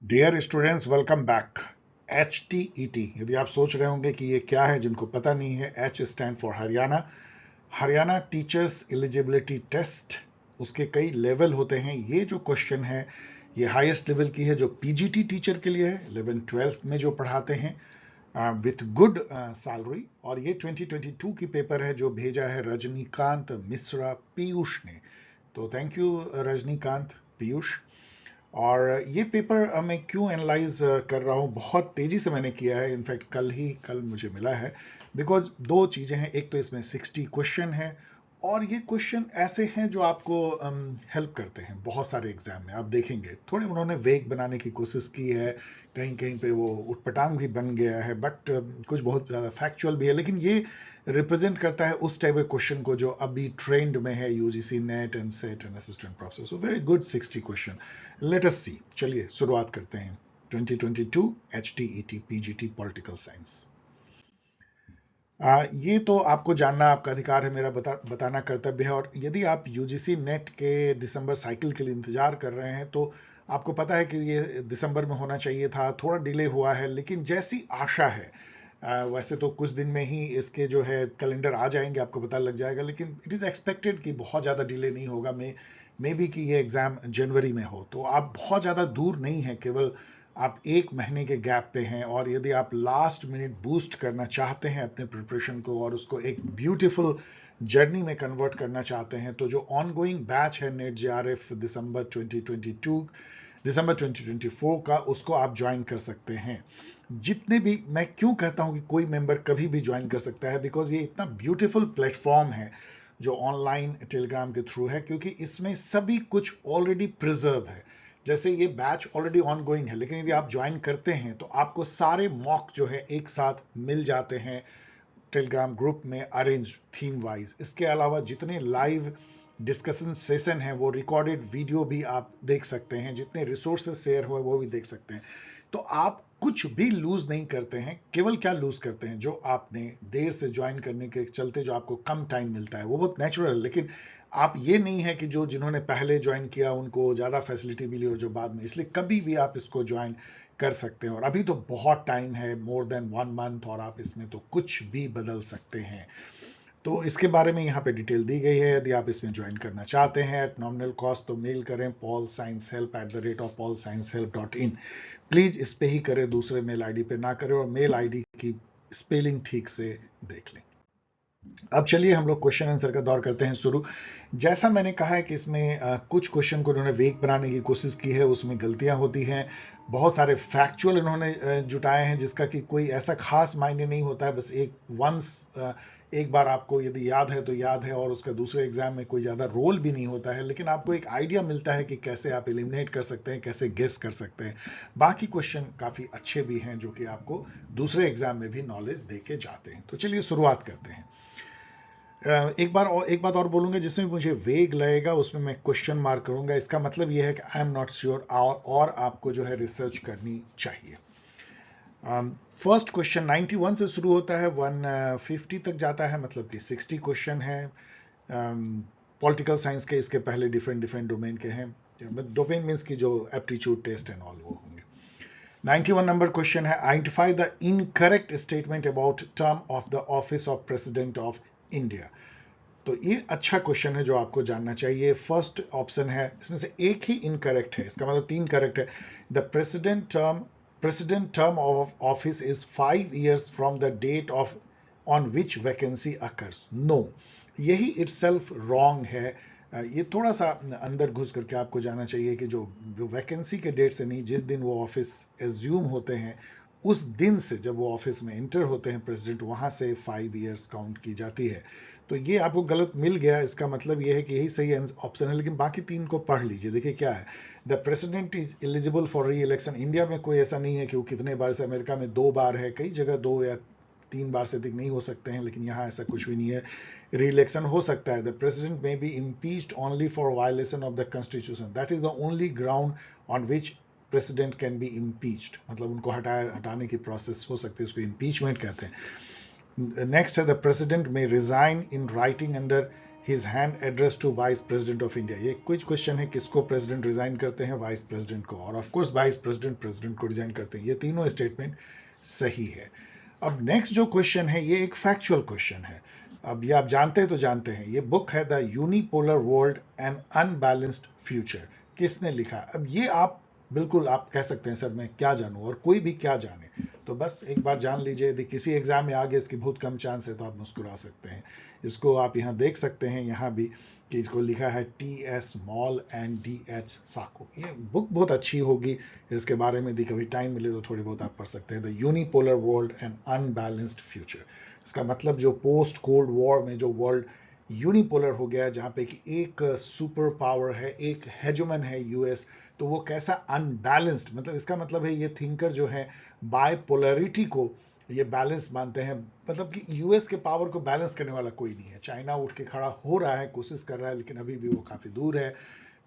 Dear students, welcome back. HTET, यदि आप सोच रहे होंगे कि ये क्या है, जिनको पता नहीं है, H stand for Haryana. Haryana teachers eligibility test, उसके कई लेवल होते हैं। ये जो क्वेश्चन है ये हाईएस्ट लेवल की है, जो पीजीटी टीचर के लिए है, 11-12 में जो पढ़ाते हैं विथ गुड सैलरी। और ये 2022 की पेपर है जो भेजा है रजनीकांत मिश्रा पीयूष ने। तो थैंक यू रजनीकांत, पीयूष। और ये पेपर मैं क्यों एनालाइज कर रहा हूँ, बहुत तेजी से मैंने किया है, इनफैक्ट कल मुझे मिला है। बिकॉज दो चीजें हैं, एक तो इसमें 60 क्वेश्चन है और ये क्वेश्चन ऐसे हैं जो आपको हेल्प करते हैं बहुत सारे एग्जाम में। आप देखेंगे थोड़े उन्होंने वेग बनाने की कोशिश की है, कहीं कहीं पे वो उटपटांग भी बन गया है, बट कुछ बहुत ज़्यादा फैक्चुअल भी है। लेकिन ये रिप्रेजेंट करता है उस टाइप के क्वेश्चन को जो अभी ट्रेंड में है, UGC NET and SET and assistant professor. So very good 60 question. Let us see, चलिए शुरुआत करते हैं। 2022 HTET PGT पॉलिटिकल साइंस। ये तो आपको जानना आपका अधिकार है, मेरा बताना कर्तव्य है। और यदि आप यूजीसी नेट के दिसंबर साइकिल के लिए इंतजार कर रहे हैं तो आपको पता है कि ये दिसंबर में होना चाहिए था, थोड़ा डिले हुआ है, लेकिन जैसी आशा है, वैसे तो कुछ दिन में ही इसके जो है कैलेंडर आ जाएंगे, आपको पता लग जाएगा। लेकिन इट इज़ एक्सपेक्टेड कि बहुत ज़्यादा डिले नहीं होगा, मे बी कि ये एग्ज़ाम जनवरी में हो। तो आप बहुत ज़्यादा दूर नहीं हैं, केवल आप एक महीने के गैप पे हैं। और यदि आप लास्ट मिनट बूस्ट करना चाहते हैं अपने प्रिपरेशन को और उसको एक ब्यूटीफुल जर्नी में कन्वर्ट करना चाहते हैं, तो जो ऑनगोइंग बैच है नेट जेआरएफ दिसंबर 2024 का, उसको आप ज्वाइन कर सकते हैं। जितने भी, मैं क्यों कहता हूं कि कोई मेंबर कभी भी ज्वाइन कर सकता है, बिकॉज ये इतना ब्यूटीफुल प्लेटफॉर्म है जो ऑनलाइन टेलीग्राम के थ्रू है, क्योंकि इसमें सभी कुछ ऑलरेडी प्रिजर्व है। जैसे ये बैच ऑलरेडी ऑन गोइंग है, लेकिन यदि आप ज्वाइन करते हैं तो आपको सारे मॉक जो है एक साथ मिल जाते हैं टेलीग्राम ग्रुप में, अरेंज थीम वाइज। इसके अलावा जितने लाइव डिस्कशन सेशन है वो रिकॉर्डेड वीडियो भी आप देख सकते हैं, जितने रिसोर्सेज शेयर हुए वो भी देख सकते हैं। तो आप कुछ भी लूज नहीं करते हैं। केवल क्या लूज करते हैं, जो आपने देर से ज्वाइन करने के चलते जो आपको कम टाइम मिलता है, वो बहुत नेचुरल। लेकिन आप ये नहीं है कि जो जिन्होंने पहले ज्वाइन किया उनको ज़्यादा फैसिलिटी मिली और जो बाद में, इसलिए कभी भी आप इसको ज्वाइन कर सकते हैं। और अभी तो बहुत टाइम है, मोर देन 1 मंथ, और आप इसमें तो कुछ भी बदल सकते हैं। तो इसके बारे में यहाँ पे डिटेल दी गई है। यदि आप इसमें ज्वाइन करना चाहते हैं एट नॉमिनल कॉस्ट, तो मेल करें paulsciencehelp@paulsciencehelp.in। प्लीज इस पे ही करें, दूसरे मेल आईडी पे ना करें, और मेल आईडी की स्पेलिंग ठीक से देख लें। अब चलिए हम लोग क्वेश्चन आंसर का दौर करते हैं शुरू। जैसा मैंने कहा है कि इसमें कुछ क्वेश्चन को उन्होंने वेग बनाने की कोशिश की है, उसमें गलतियां होती हैं। बहुत सारे फैक्चुअल उन्होंने जुटाए हैं, जिसका कि कोई ऐसा खास मायने नहीं होता है। बस एक बार आपको यदि याद है तो याद है, और उसका दूसरे एग्जाम में कोई ज़्यादा रोल भी नहीं होता है, लेकिन आपको एक आइडिया मिलता है कि कैसे आप एलिमिनेट कर सकते हैं, कैसे गेस कर सकते हैं। बाकी क्वेश्चन काफ़ी अच्छे भी हैं जो कि आपको दूसरे एग्जाम में भी नॉलेज दे के जाते हैं। तो चलिए शुरुआत करते हैं। एक बात और बोलूंगा, जिसमें मुझे वेग लगेगा उसमें मैं क्वेश्चन मार्क करूंगा। इसका मतलब यह है कि आई एम नॉट श्योर, और आपको जो है रिसर्च करनी चाहिए। फर्स्ट क्वेश्चन 91 से शुरू होता है, 150 तक जाता है, मतलब कि 60 क्वेश्चन है पॉलिटिकल साइंस के। इसके पहले डिफरेंट डोमेन के हैं। डोमेन मीन्स की जो एप्टीट्यूड टेस्ट एंड ऑल वो होंगे। 91 नंबर क्वेश्चन है, identify the incorrect statement about term of the office of president of India. तो ये अच्छा क्वेश्चन है जो आपको जानना चाहिए। फर्स्ट ऑप्शन है, इसमें से एक ही इनकरेक्ट है, इसका मतलब 3 करेक्ट है। The president term of office is 5 years from the date of on which vacancy occurs. No, यही इटसेल्फ रॉन्ग है। ये थोड़ा सा अंदर घुस करके आपको जाना चाहिए कि जो वैकेंसी के डेट से नहीं, जिस दिन वो ऑफिस एज्यूम होते हैं उस दिन से, जब वो ऑफिस में इंटर होते हैं प्रेसिडेंट, वहां से 5 years काउंट की जाती है। तो ये आपको गलत मिल गया। इसका मतलब ये है कि यही सही ऑप्शन है, लेकिन बाकी 3 को पढ़ लीजिए। देखिए क्या है, the president is eligible for री इलेक्शन। इंडिया में कोई ऐसा नहीं है कि वो कितने बार से, अमेरिका में 2 बार है, कई जगह 2 या 3 बार से अधिक नहीं हो सकते हैं, लेकिन यहाँ ऐसा कुछ भी नहीं है, री इलेक्शन हो सकता है। The president may be impeached only for violation of the constitution, that is the only ground on which president can be impeached, मतलब उनको हटाने की प्रोसेस हो सकती है, उसको इम्पीचमेंट कहते हैं। नेक्स्ट है, the president may resign in writing under his hand address to vice president of India. ये कुछ क्वेश्चन है, किसको प्रेसिडेंट रिजाइन करते हैं? वाइस प्रेसिडेंट को, और of course vice president president को रिजाइन करते हैं। ये तीनों स्टेटमेंट सही है। अब नेक्स्ट जो क्वेश्चन है ये एक फैक्चुअल क्वेश्चन है। अब ये आप जानते हैं तो जानते हैं, ये बुक है the unipolar world and unbalanced future. किसने लिखा? अब ये आप बिल्कुल आप कह सकते हैं सर मैं क्या जानूं, और कोई भी क्या जाने, तो बस एक बार जान लीजिए। यदि किसी एग्जाम में आगे इसकी बहुत कम चांस है तो आप मुस्कुरा सकते हैं। इसको आप यहाँ देख सकते हैं, यहाँ भी कि इसको लिखा है T.S. Mall and D.H. साको। ये बुक बहुत अच्छी होगी, इसके बारे में यदि कभी टाइम मिले तो थोड़ी बहुत आप पढ़ सकते हैं। The unipolar world and unbalanced future. इसका मतलब जो पोस्ट कोल्ड वॉर में जो वर्ल्ड यूनिपोलर हो गया, जहाँ पे कि एक सुपर पावर है, एक हेजमन है यूएस, तो वो कैसा अनबैलेंस्ड, मतलब इसका मतलब है ये थिंकर जो है बायपोलरिटी को ये बैलेंस मानते हैं। मतलब कि यूएस के पावर को बैलेंस करने वाला कोई नहीं है। चाइना उठ के खड़ा हो रहा है, कोशिश कर रहा है, लेकिन अभी भी वो काफी दूर है।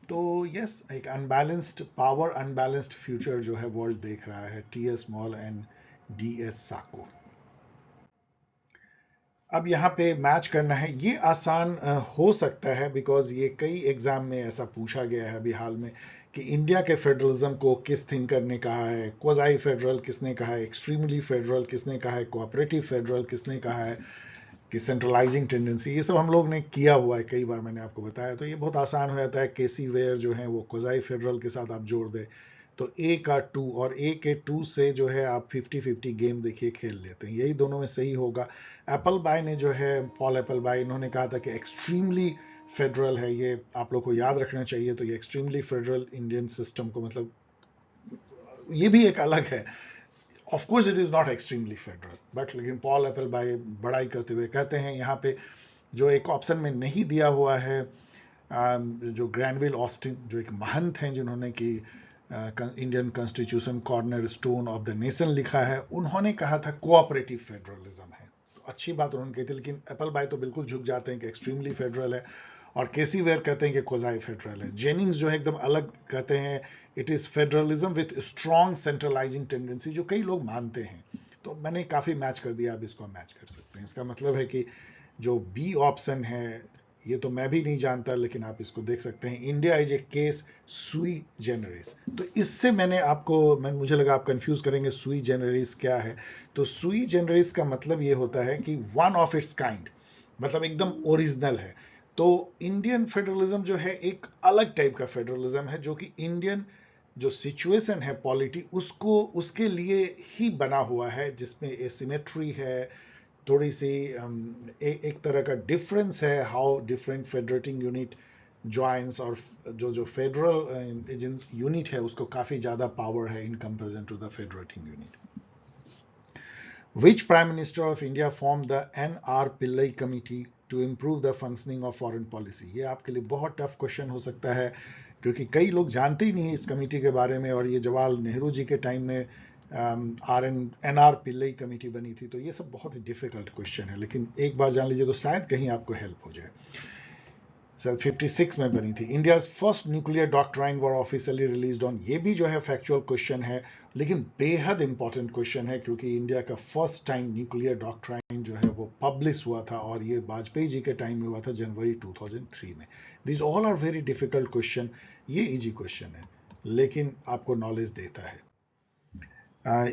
तो यस, एक अनबैलेंस्ड पावर, अनबैलेंस्ड फ्यूचर जो है वर्ल्ड देख रहा है। T.S. Mall and D.S. साको। अब यहाँ पे मैच करना है, ये आसान हो सकता है बिकॉज ये कई एग्जाम में ऐसा पूछा गया है अभी हाल में कि इंडिया के फेडरलिज्म को किस थिंकर ने कहा है, क्वाज़ाई फेडरल किसने कहा है, एक्सट्रीमली फेडरल किसने कहा है, कोऑपरेटिव फेडरल किसने कहा है, कि सेंट्रलाइजिंग टेंडेंसी। ये सब हम लोग ने किया हुआ है, कई बार मैंने आपको बताया, तो ये बहुत आसान हो जाता है। केसी वेयर जो है वो क्वाज़ाई फेडरल के साथ आप जोड़ दे तो ए का 2 और ए के 2 से जो है आप 50-50 गेम देखिए खेल लेते हैं, यही दोनों में सही होगा। एप्पल बाय ने जो है, पॉल एप्पल बाय, इन्होंने कहा था कि एक्सट्रीमली फेडरल है, ये आप लोग को याद रखना चाहिए। तो ये एक्सट्रीमली फेडरल इंडियन सिस्टम को, मतलब ये भी एक अलग है। Of course it is not extremely federal, but लेकिन पॉल एप्पल बाय बड़ाई करते हुए कहते हैं यहाँ पे जो एक ऑप्शन में नहीं दिया हुआ है, जो ग्रैनविल ऑस्टिन जो एक महंत हैं जिन्होंने कि Indian constitution corner stone of the nation लिखा है, उन्होंने कहा था कोऑपरेटिव फेडरलिज्म है। तो अच्छी बात उन्होंने कही थी, लेकिन एप्पल बाय तो बिल्कुल झुक जाते हैं कि एक्सट्रीमली फेडरल है, और केसी वेयर कहते हैं कि क्वाज़ाई फेडरल है। जेनिंग्स जो है एकदम अलग कहते हैं, it is federalism with strong centralising tendency, जो कई लोग मानते हैं। तो मैंने काफी मैच कर दिया, आप इसको मैच कर सकते हैं। इसका मतलब है कि जो बी ऑप्शन है, ये तो मैं भी नहीं जानता, लेकिन आप इसको देख सकते हैं, इंडिया इज ए केस सुई जेनरिस। तो इससे मुझे लगा आप कंफ्यूज करेंगे सुई जेनरिस क्या है। तो सुई जेनरिस का मतलब ये होता है कि वन ऑफ इट्स काइंड, मतलब एकदम ओरिजिनल है। तो इंडियन फेडरलिज्म जो है एक अलग टाइप का फेडरलिज्म है, जो कि इंडियन जो सिचुएशन है पॉलिटी उसके लिए ही बना हुआ है, जिसमें एसिमेट्री है, थोड़ी सी एक तरह का डिफरेंस है, how different federating unit joins, और जो फेडरल यूनिट है उसको काफी ज्यादा पावर है in comparison to the federating unit. Which Prime Minister of India formed the N.R. Pillai Committee to improve the functioning of foreign policy? ये आपके लिए बहुत टफ क्वेश्चन हो सकता है, क्योंकि कई लोग जानते ही नहीं है इस कमेटी के बारे में, और ये जवाहरलाल नेहरू जी के टाइम में N.R. पिल्लई कमेटी बनी थी। तो ये सब बहुत ही डिफिकल्ट क्वेश्चन है, लेकिन एक बार जान लीजिए तो शायद कहीं आपको हेल्प हो जाए। 56 में बनी थी। India's first nuclear doctrine were officially released on, ये भी जो है फैक्चुअल क्वेश्चन है, लेकिन बेहद इंपॉर्टेंट क्वेश्चन है, क्योंकि इंडिया का फर्स्ट टाइम न्यूक्लियर डॉक्ट्राइन जो है वो पब्लिश हुआ था, और ये वाजपेयी जी के टाइम में हुआ था, जनवरी 2003 में। This all are very difficult question. ये इजी क्वेश्चन है, लेकिन आपको नॉलेज देता है।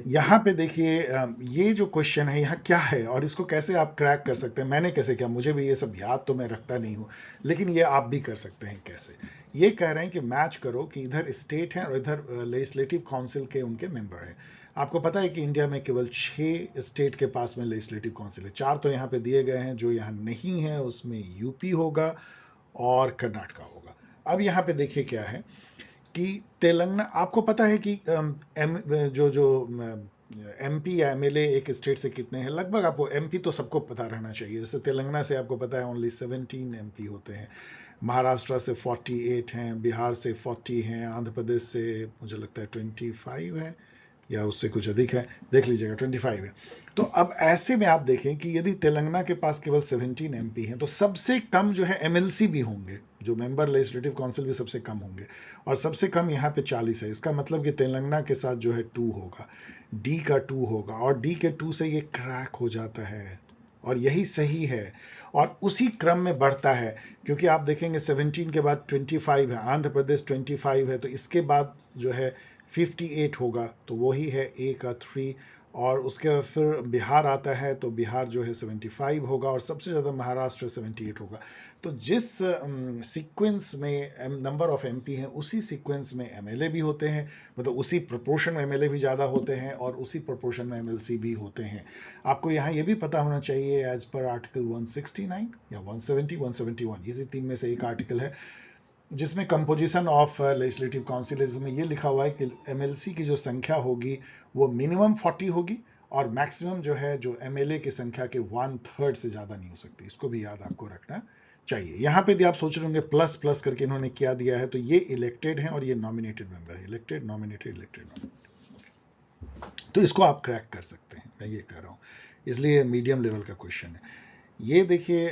यहाँ पे देखिए, ये जो क्वेश्चन है यहाँ क्या है और इसको कैसे आप क्रैक कर सकते हैं। मैंने कैसे किया, मुझे भी ये सब याद तो मैं रखता नहीं हूँ, लेकिन ये आप भी कर सकते हैं। कैसे? ये कह रहे हैं कि मैच करो कि इधर स्टेट हैं और इधर लेजिस्लेटिव काउंसिल के उनके मेंबर हैं। आपको पता है कि इंडिया में केवल 6 स्टेट के पास में लेजिस्लेटिव काउंसिल है। 4 तो यहाँ पे दिए गए हैं, जो यहाँ नहीं है उसमें यूपी होगा और कर्नाटका होगा। अब यहाँ पे देखिए क्या है कि तेलंगाना, आपको पता है कि जो एमपी या एमएलए एक स्टेट से कितने हैं? लगभग आपको एमपी तो सबको पता रहना चाहिए। जैसे तेलंगाना से आपको पता है ओनली 17 एमपी होते हैं, महाराष्ट्र से 48 हैं, बिहार से 40 हैं, आंध्र प्रदेश से मुझे लगता है 25 है या उससे कुछ अधिक है, देख लीजिएगा 25 है। तो अब ऐसे में आप देखें कि यदि तेलंगाना के पास केवल 17 एमपी हैं, तो सबसे कम जो है एमएलसी भी होंगे, जो मेंबर लेजिस्लेटिव काउंसिल भी सबसे कम होंगे, और सबसे कम यहाँ पे 40 है। इसका मतलब कि तेलंगाना के साथ जो है 2 होगा, डी का 2 होगा, और डी के 2 से ये क्रैक हो जाता है और यही सही है और उसी क्रम में बढ़ता है, क्योंकि आप देखेंगे 17 के बाद 25 है, आंध्र प्रदेश 25 है, तो इसके बाद जो है 58 होगा, तो वही है ए का 3, और उसके बाद फिर बिहार आता है, तो बिहार जो है 75 होगा, और सबसे ज़्यादा महाराष्ट्र 78 होगा। तो जिस सीक्वेंस में नंबर ऑफ एमपी हैं, उसी सीक्वेंस में एमएलए भी होते हैं, मतलब उसी प्रोपोर्शन में एमएलए भी ज़्यादा होते हैं और उसी प्रोपोर्शन में एमएलसी भी होते हैं। आपको यहाँ ये भी पता होना चाहिए, एज पर आर्टिकल 169 या 170, 171, इसी तीन में से एक आर्टिकल है जिसमें कंपोजिशन ऑफ लेजिस्लेटिव काउंसिल, जिसमें ये लिखा हुआ है कि एमएलसी की जो संख्या होगी वो मिनिमम 40 होगी और मैक्सिमम जो है जो एमएलए की संख्या के 1/3 से ज़्यादा नहीं हो सकती। इसको भी याद आपको रखना चाहिए। यहाँ पे भी आप सोच रहे होंगे प्लस प्लस करके इन्होंने क्या दिया है, तो ये इलेक्टेड है और ये नॉमिनेटेड मेंबर है, इलेक्टेड नॉमिनेटेड इलेक्टेड नॉमिनेटेड। तो इसको आप क्रैक कर सकते हैं, मैं ये कह रहा हूँ, इसलिए मीडियम लेवल का क्वेश्चन है ये। देखिए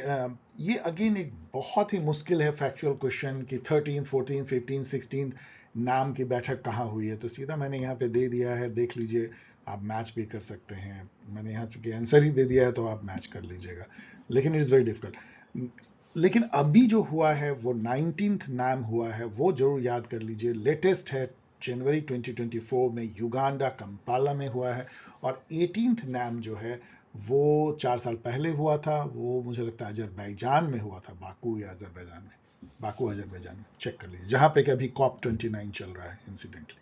ये अगेन एक बहुत ही मुश्किल है फैक्चुअल क्वेश्चन कि 13, 14, 15, 16 नाम की बैठक कहाँ हुई है, तो सीधा मैंने यहाँ पे दे दिया है, देख लीजिए, आप मैच भी कर सकते हैं। मैंने यहाँ चूंकि आंसर ही दे दिया है तो आप मैच कर लीजिएगा, लेकिन इट्स वेरी डिफिकल्ट। लेकिन अभी जो हुआ है वो 19th नाम हुआ है, वो जरूर याद कर लीजिए। लेटेस्ट है जनवरी 2024 में युगांडा कंपाला में हुआ है, और 18th नाम जो है वो 4 साल पहले हुआ था, वो मुझे लगता है अजरबैजान में हुआ था, बाकू या अजरबैजान में, बाकू अजरबैजान में, चेक कर लीजिए, जहां पे कि अभी COP29 चल रहा है इंसिडेंटली।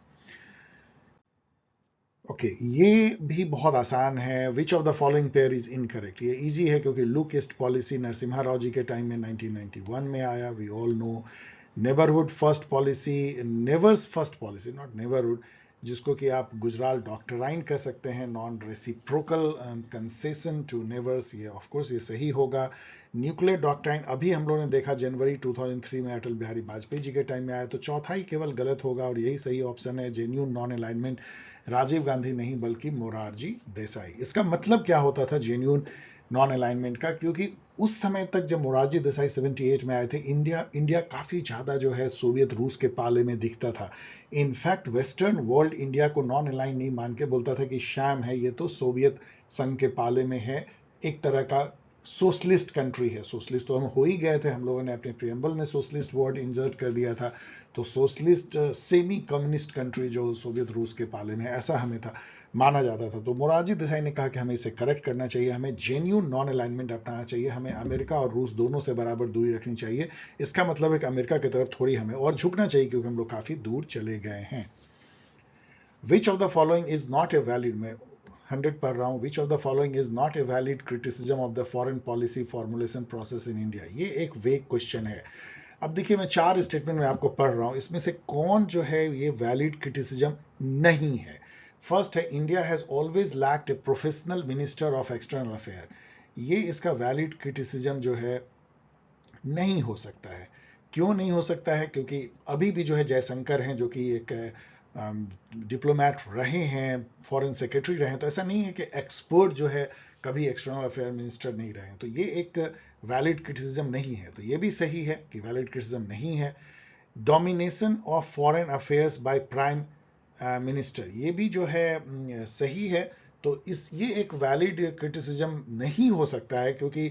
ओके ये भी बहुत आसान है। Which of the following pair is incorrect, ये इजी है क्योंकि look east policy Narasimha Rao ji के टाइम में 1991 में आया, we all know. Neighbourhood first policy, neighbours first policy, not neighbourhood, जिसको कि आप गुजराल डॉक्टराइन कह सकते हैं, non reciprocal concession to neighbours, ये ऑफ कोर्स ये सही होगा। न्यूक्लियर डॉक्ट्राइन अभी हम लोगों ने देखा जनवरी 2003 में अटल बिहारी वाजपेयी जी के टाइम में आया, तो चौथा ही केवल गलत होगा और यही सही ऑप्शन है, genuine non alignment, Rajiv Gandhi नहीं बल्कि मोरारजी देसाई। इसका मतलब क्या होता था जेन्यून नॉन अलाइनमेंट का, क्योंकि उस समय तक जब मोरारजी देसाई 78 में आए थे, इंडिया काफी ज्यादा जो है सोवियत रूस के पाले में दिखता था। इनफैक्ट वेस्टर्न वर्ल्ड इंडिया को नॉन अलाइन नहीं मान के बोलता था कि शैम है, ये तो सोवियत संघ के पाले में है, एक तरह का सोशलिस्ट कंट्री है। सोशलिस्ट तो हम हो ही गए थे, हम लोगों ने अपने प्रियम्बल में सोशलिस्ट वर्ड इंसर्ट कर दिया था, तो सोशलिस्ट सेमी कम्युनिस्ट कंट्री जो सोवियत रूस के पाले में, ऐसा हमें था माना जाता था। तो मोरारजी देसाई ने कहा कि हमें इसे करेक्ट करना चाहिए, हमें जेन्यून नॉन अलाइनमेंट अपनाना चाहिए, हमें अमेरिका और रूस दोनों से बराबर दूरी रखनी चाहिए। इसका मतलब है कि अमेरिका की तरफ थोड़ी हमें और झुकना चाहिए क्योंकि हम लोग काफी दूर चले गए हैं। विच of the following is not a valid, मैं 100 पढ़ रहा हूं, विच of the following is not a valid criticism of the foreign policy formulation process in India, ये एक वेग क्वेश्चन है। अब देखिए मैं 4 स्टेटमेंट में आपको पढ़ रहा हूं, इसमें से कौन जो है ये वैलिड क्रिटिसिज्म नहीं है। फर्स्ट है, India has always lacked a professional minister of external affair, ये इसका वैलिड क्रिटिसिज्म जो है नहीं हो सकता है। क्यों नहीं हो सकता है, क्योंकि अभी भी जो है जयशंकर हैं जो कि एक डिप्लोमेट रहे हैं, फॉरेन सेक्रेटरी रहे हैं, तो ऐसा नहीं है कि एक्सपर्ट जो है कभी एक्सटर्नल अफेयर मिनिस्टर नहीं रहे हैं, तो ये एक वैलिड क्रिटिसिज्म नहीं है। तो ये भी सही है कि वैलिड क्रिटिसिज्म नहीं है। Domination of foreign affairs by prime minister, ये भी जो है सही है। तो ये एक वैलिड क्रिटिसिज्म नहीं हो सकता है, क्योंकि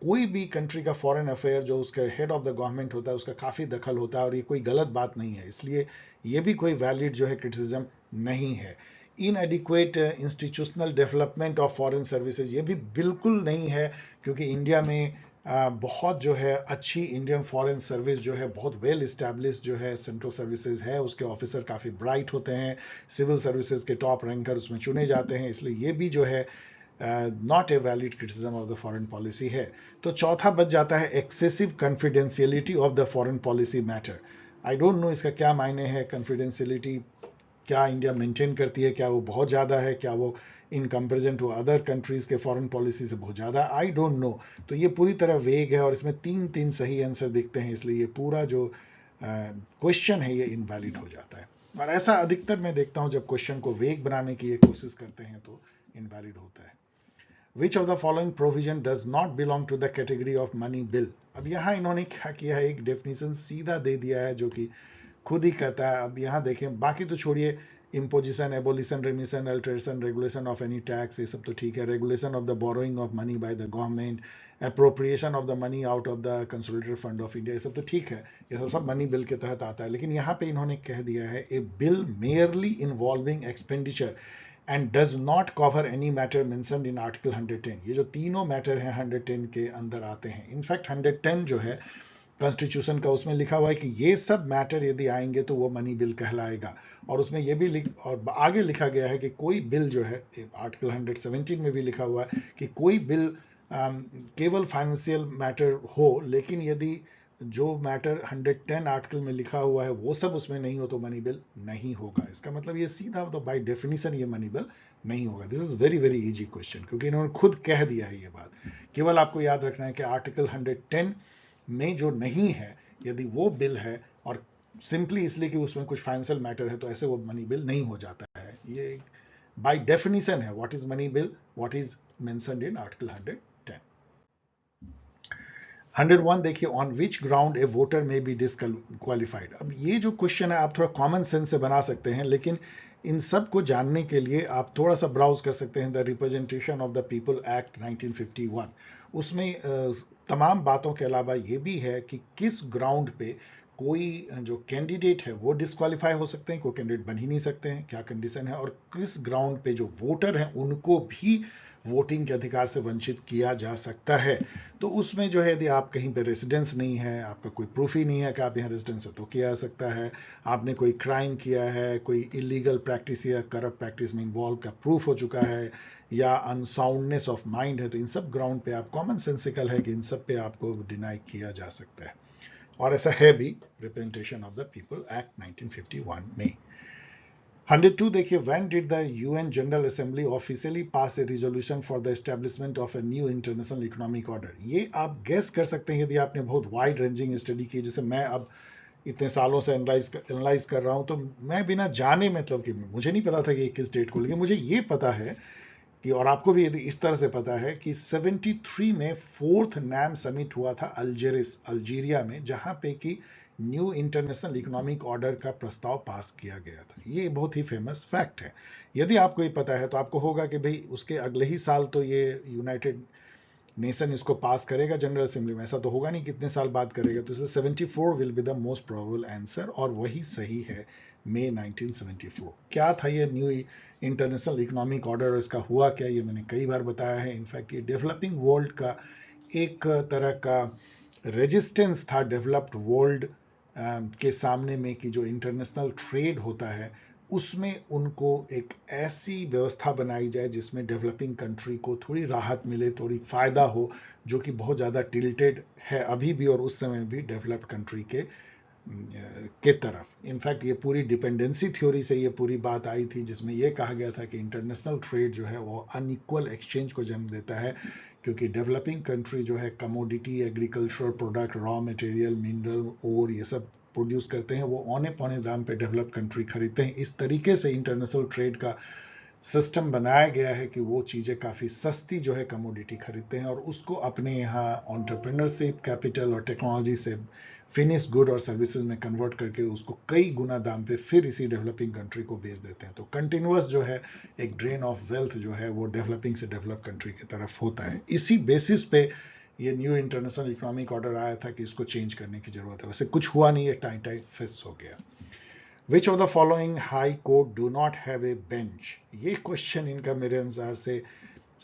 कोई भी कंट्री का फॉरेन अफेयर जो उसका हेड ऑफ द गवर्नमेंट होता है उसका काफी दखल होता है, और ये कोई गलत बात नहीं है, इसलिए ये भी कोई वैलिड जो है क्रिटिसिज्म नहीं है। इनएडिक्वेट institutional development of foreign services, ये भी बिल्कुल नहीं है, क्योंकि इंडिया में बहुत जो है अच्छी इंडियन फॉरेन सर्विस जो है, बहुत वेल इस्टेब्लिश जो है सेंट्रल सर्विसेज है, उसके ऑफिसर काफ़ी ब्राइट होते हैं, सिविल सर्विसेज के टॉप रैंकर उसमें चुने जाते हैं, इसलिए ये भी जो है not a valid criticism of the foreign policy है। तो चौथा बच जाता है excessive confidentiality of the foreign policy matter. I don't know इसका क्या मायने है, कॉन्फिडेंशियलिटी क्या इंडिया मेंटेन करती है, क्या वो बहुत ज़्यादा है, क्या वो in comparison to other countries के फॉरेन पॉलिसी से बहुत ज़्यादा, आई डोंट नो। तो ये पूरी तरह वेग है और इसमें 3 सही आंसर दिखते हैं, इसलिए ये पूरा जो क्वेश्चन है ये इनवैलिड हो जाता है। और ऐसा अधिकतर मैं देखता हूं, जब क्वेश्चन को वेग बनाने की कोशिश करते हैं तो इनवैलिड होता है। Which of the following provision does not belong to the category of money bill? अब यहाँ इन्होंने क्या किया है, एक डेफिनेशन सीधा दे दिया है जो कि खुद ही कहता है। अब यहाँ देखें, बाकी तो छोड़िए, imposition, abolition, remission, alteration, regulation of any tax, ये सब तो ठीक है। Regulation of the borrowing of money by the government, appropriation of the money out of the consolidated fund of India, ये सब तो ठीक है, ये सब मनी बिल के तहत आता है। लेकिन यहाँ पे इन्होंने कह दिया है a bill merely involving expenditure and does not cover any matter mentioned in article 110। ये जो तीनों मैटर हैं 110 के अंदर आते हैं। इनफैक्ट 110 जो है कॉन्स्टिट्यूशन का, उसमें लिखा हुआ है कि ये सब मैटर यदि आएंगे तो वो मनी बिल कहलाएगा। और उसमें ये भी और आगे लिखा गया है कि कोई बिल जो है, आर्टिकल 117 में भी लिखा हुआ है कि कोई बिल केवल फाइनेंशियल मैटर हो, लेकिन यदि जो मैटर 110 आर्टिकल में लिखा हुआ है वो सब उसमें नहीं हो तो मनी बिल नहीं होगा। इसका मतलब ये सीधा तो बाय डेफिनेशन ये मनी बिल नहीं होगा। This is very very easy question, क्योंकि इन्होंने खुद कह दिया है ये बात। केवल आपको याद रखना है कि आर्टिकल 110 में जो नहीं है, यदि वो बिल है और सिंपली इसलिए कि उसमें कुछ फाइनेंशियल मैटर है, तो ऐसे वो मनी बिल नहीं हो जाता है। ये बाय डेफिनेशन है what is money bill, what is mentioned in article 110। 101 देखिए, on which ground A voter में बी डिसक्वालिफाइड। अब ये जो क्वेश्चन है आप थोड़ा कॉमन सेंस से बना सकते हैं, लेकिन इन सब को जानने के लिए आप थोड़ा सा ब्राउज कर सकते हैं the representation of the people act 1951। उसमें तमाम बातों के अलावा ये भी है कि किस ग्राउंड पे कोई जो कैंडिडेट है वो डिस्क्वालीफाई हो सकते हैं, कोई कैंडिडेट बन ही नहीं सकते हैं, क्या कंडीशन है, और किस ग्राउंड पे जो वोटर हैं उनको भी वोटिंग के अधिकार से वंचित किया जा सकता है। तो उसमें जो है, यदि आप कहीं पे रेजिडेंस नहीं है, आपका कोई प्रूफ ही नहीं है कि आप यहाँ रेजिडेंस है, तो किया जा सकता है। आपने कोई क्राइम किया है, कोई इलीगल प्रैक्टिस या करप्ट प्रैक्टिस में इन्वॉल्व का प्रूफ हो चुका है, या अनसाउंडनेस ऑफ माइंड है, तो इन सब ग्राउंड पे आप, कॉमन सेंसिकल है कि इन सब पे आपको डिनाई किया जा सकता है। और ऐसा है भी representation of the people act 1951 में। 102 देखिए, when did the UN General Assembly officially pass a resolution for the establishment of a new international economic order? ये आप गेस कर सकते हैं यदि आपने बहुत वाइड रेंजिंग स्टडी की, जैसे मैं अब इतने सालों से एनालाइज कर रहा हूं, तो मैं बिना जाने, मतलब कि मुझे नहीं पता था कि किस डेट को, लेकिन मुझे ये पता है कि, और आपको भी यदि इस तरह से पता है कि 73 में 4th NAM समिट हुआ था अल्जीरिया में, जहां पे कि न्यू इंटरनेशनल इकोनॉमिक ऑर्डर का प्रस्ताव पास किया गया था। ये बहुत ही फेमस फैक्ट है। यदि आपको ये पता है तो आपको होगा कि भाई उसके अगले ही साल तो ये यूनाइटेड नेशन इसको पास करेगा जनरल असेंबली में, ऐसा तो होगा नहीं कितने साल बाद करेगा। तो इसलिए 74 will be the most probable answer, और वही सही है, मई 1974। क्या था ये न्यू इंटरनेशनल इकोनॉमिक ऑर्डर, इसका हुआ क्या, ये मैंने कई बार बताया है। इनफैक्ट ये डेवलपिंग वर्ल्ड का एक तरह का रेजिस्टेंस था डेवलप्ड वर्ल्ड के सामने में, कि जो इंटरनेशनल ट्रेड होता है उसमें उनको एक ऐसी व्यवस्था बनाई जाए जिसमें डेवलपिंग कंट्री को थोड़ी राहत मिले, थोड़ी फायदा हो, जो कि बहुत ज़्यादा टिल्टेड है अभी भी और उस समय भी डेवलप्ड कंट्री के तरफ। इनफैक्ट ये पूरी डिपेंडेंसी थ्योरी से ये पूरी बात आई थी, जिसमें ये कहा गया था कि इंटरनेशनल ट्रेड जो है वो अनइक्वल एक्सचेंज को जन्म देता है, क्योंकि डेवलपिंग कंट्री जो है commodity, agricultural product, raw material, mineral, और ये सब प्रोड्यूस करते हैं, वो औने पौने दाम पे डेवलप कंट्री खरीदते हैं। इस तरीके से इंटरनेशनल ट्रेड का सिस्टम बनाया गया है कि वो चीज़ें काफ़ी सस्ती जो है कमोडिटी खरीदते हैं, और उसको अपने यहाँ एंटरप्रेन्योरशिप, कैपिटल और टेक्नोलॉजी से फिनिश गुड और सर्विसेज में कन्वर्ट करके उसको कई गुना दाम पे फिर इसी डेवलपिंग कंट्री को बेच देते हैं। तो कंटिन्यूअस जो है एक ड्रेन ऑफ वेल्थ जो है वो डेवलपिंग से डेवलप कंट्री की तरफ होता है। इसी बेसिस पे ये न्यू इंटरनेशनल इकोनॉमिक ऑर्डर आया था कि इसको चेंज करने की जरूरत है। वैसे कुछ हुआ नहीं, ये टाइम फिक्स हो गया। विच of the following high court do not have a bench? ये क्वेश्चन इनका मेरे अनुसार से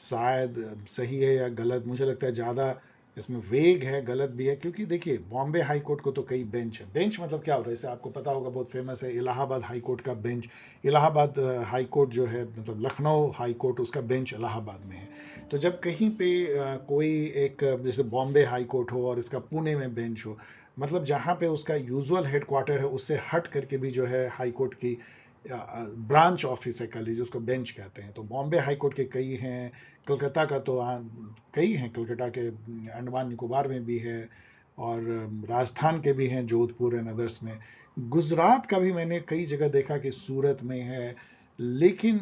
शायद सही है या गलत, मुझे लगता है ज़्यादा इसमें वेग है, गलत भी है, क्योंकि देखिए बॉम्बे हाई कोर्ट को तो कई बेंच है। बेंच मतलब क्या होता है, इसे आपको पता होगा, बहुत फेमस है इलाहाबाद हाई कोर्ट का बेंच। इलाहाबाद हाई कोर्ट जो है, मतलब लखनऊ हाई कोर्ट, उसका बेंच इलाहाबाद में है। तो जब कहीं पे कोई एक, जैसे बॉम्बे हाई कोर्ट हो और इसका पुणे में बेंच हो, मतलब जहाँ पे उसका यूजुअल हेडक्वार्टर है उससे हट करके भी जो है हाई कोर्ट की ब्रांच ऑफिस है, कह लीजिए, उसको बेंच कहते हैं। तो बॉम्बे हाई कोर्ट के कई हैं, कलकत्ता का तो कई हैं, कलकत्ता के अंडमान निकोबार में भी है, और राजस्थान के भी हैं, जोधपुर एंड अदर्स में। गुजरात का भी मैंने कई जगह देखा कि सूरत में है, लेकिन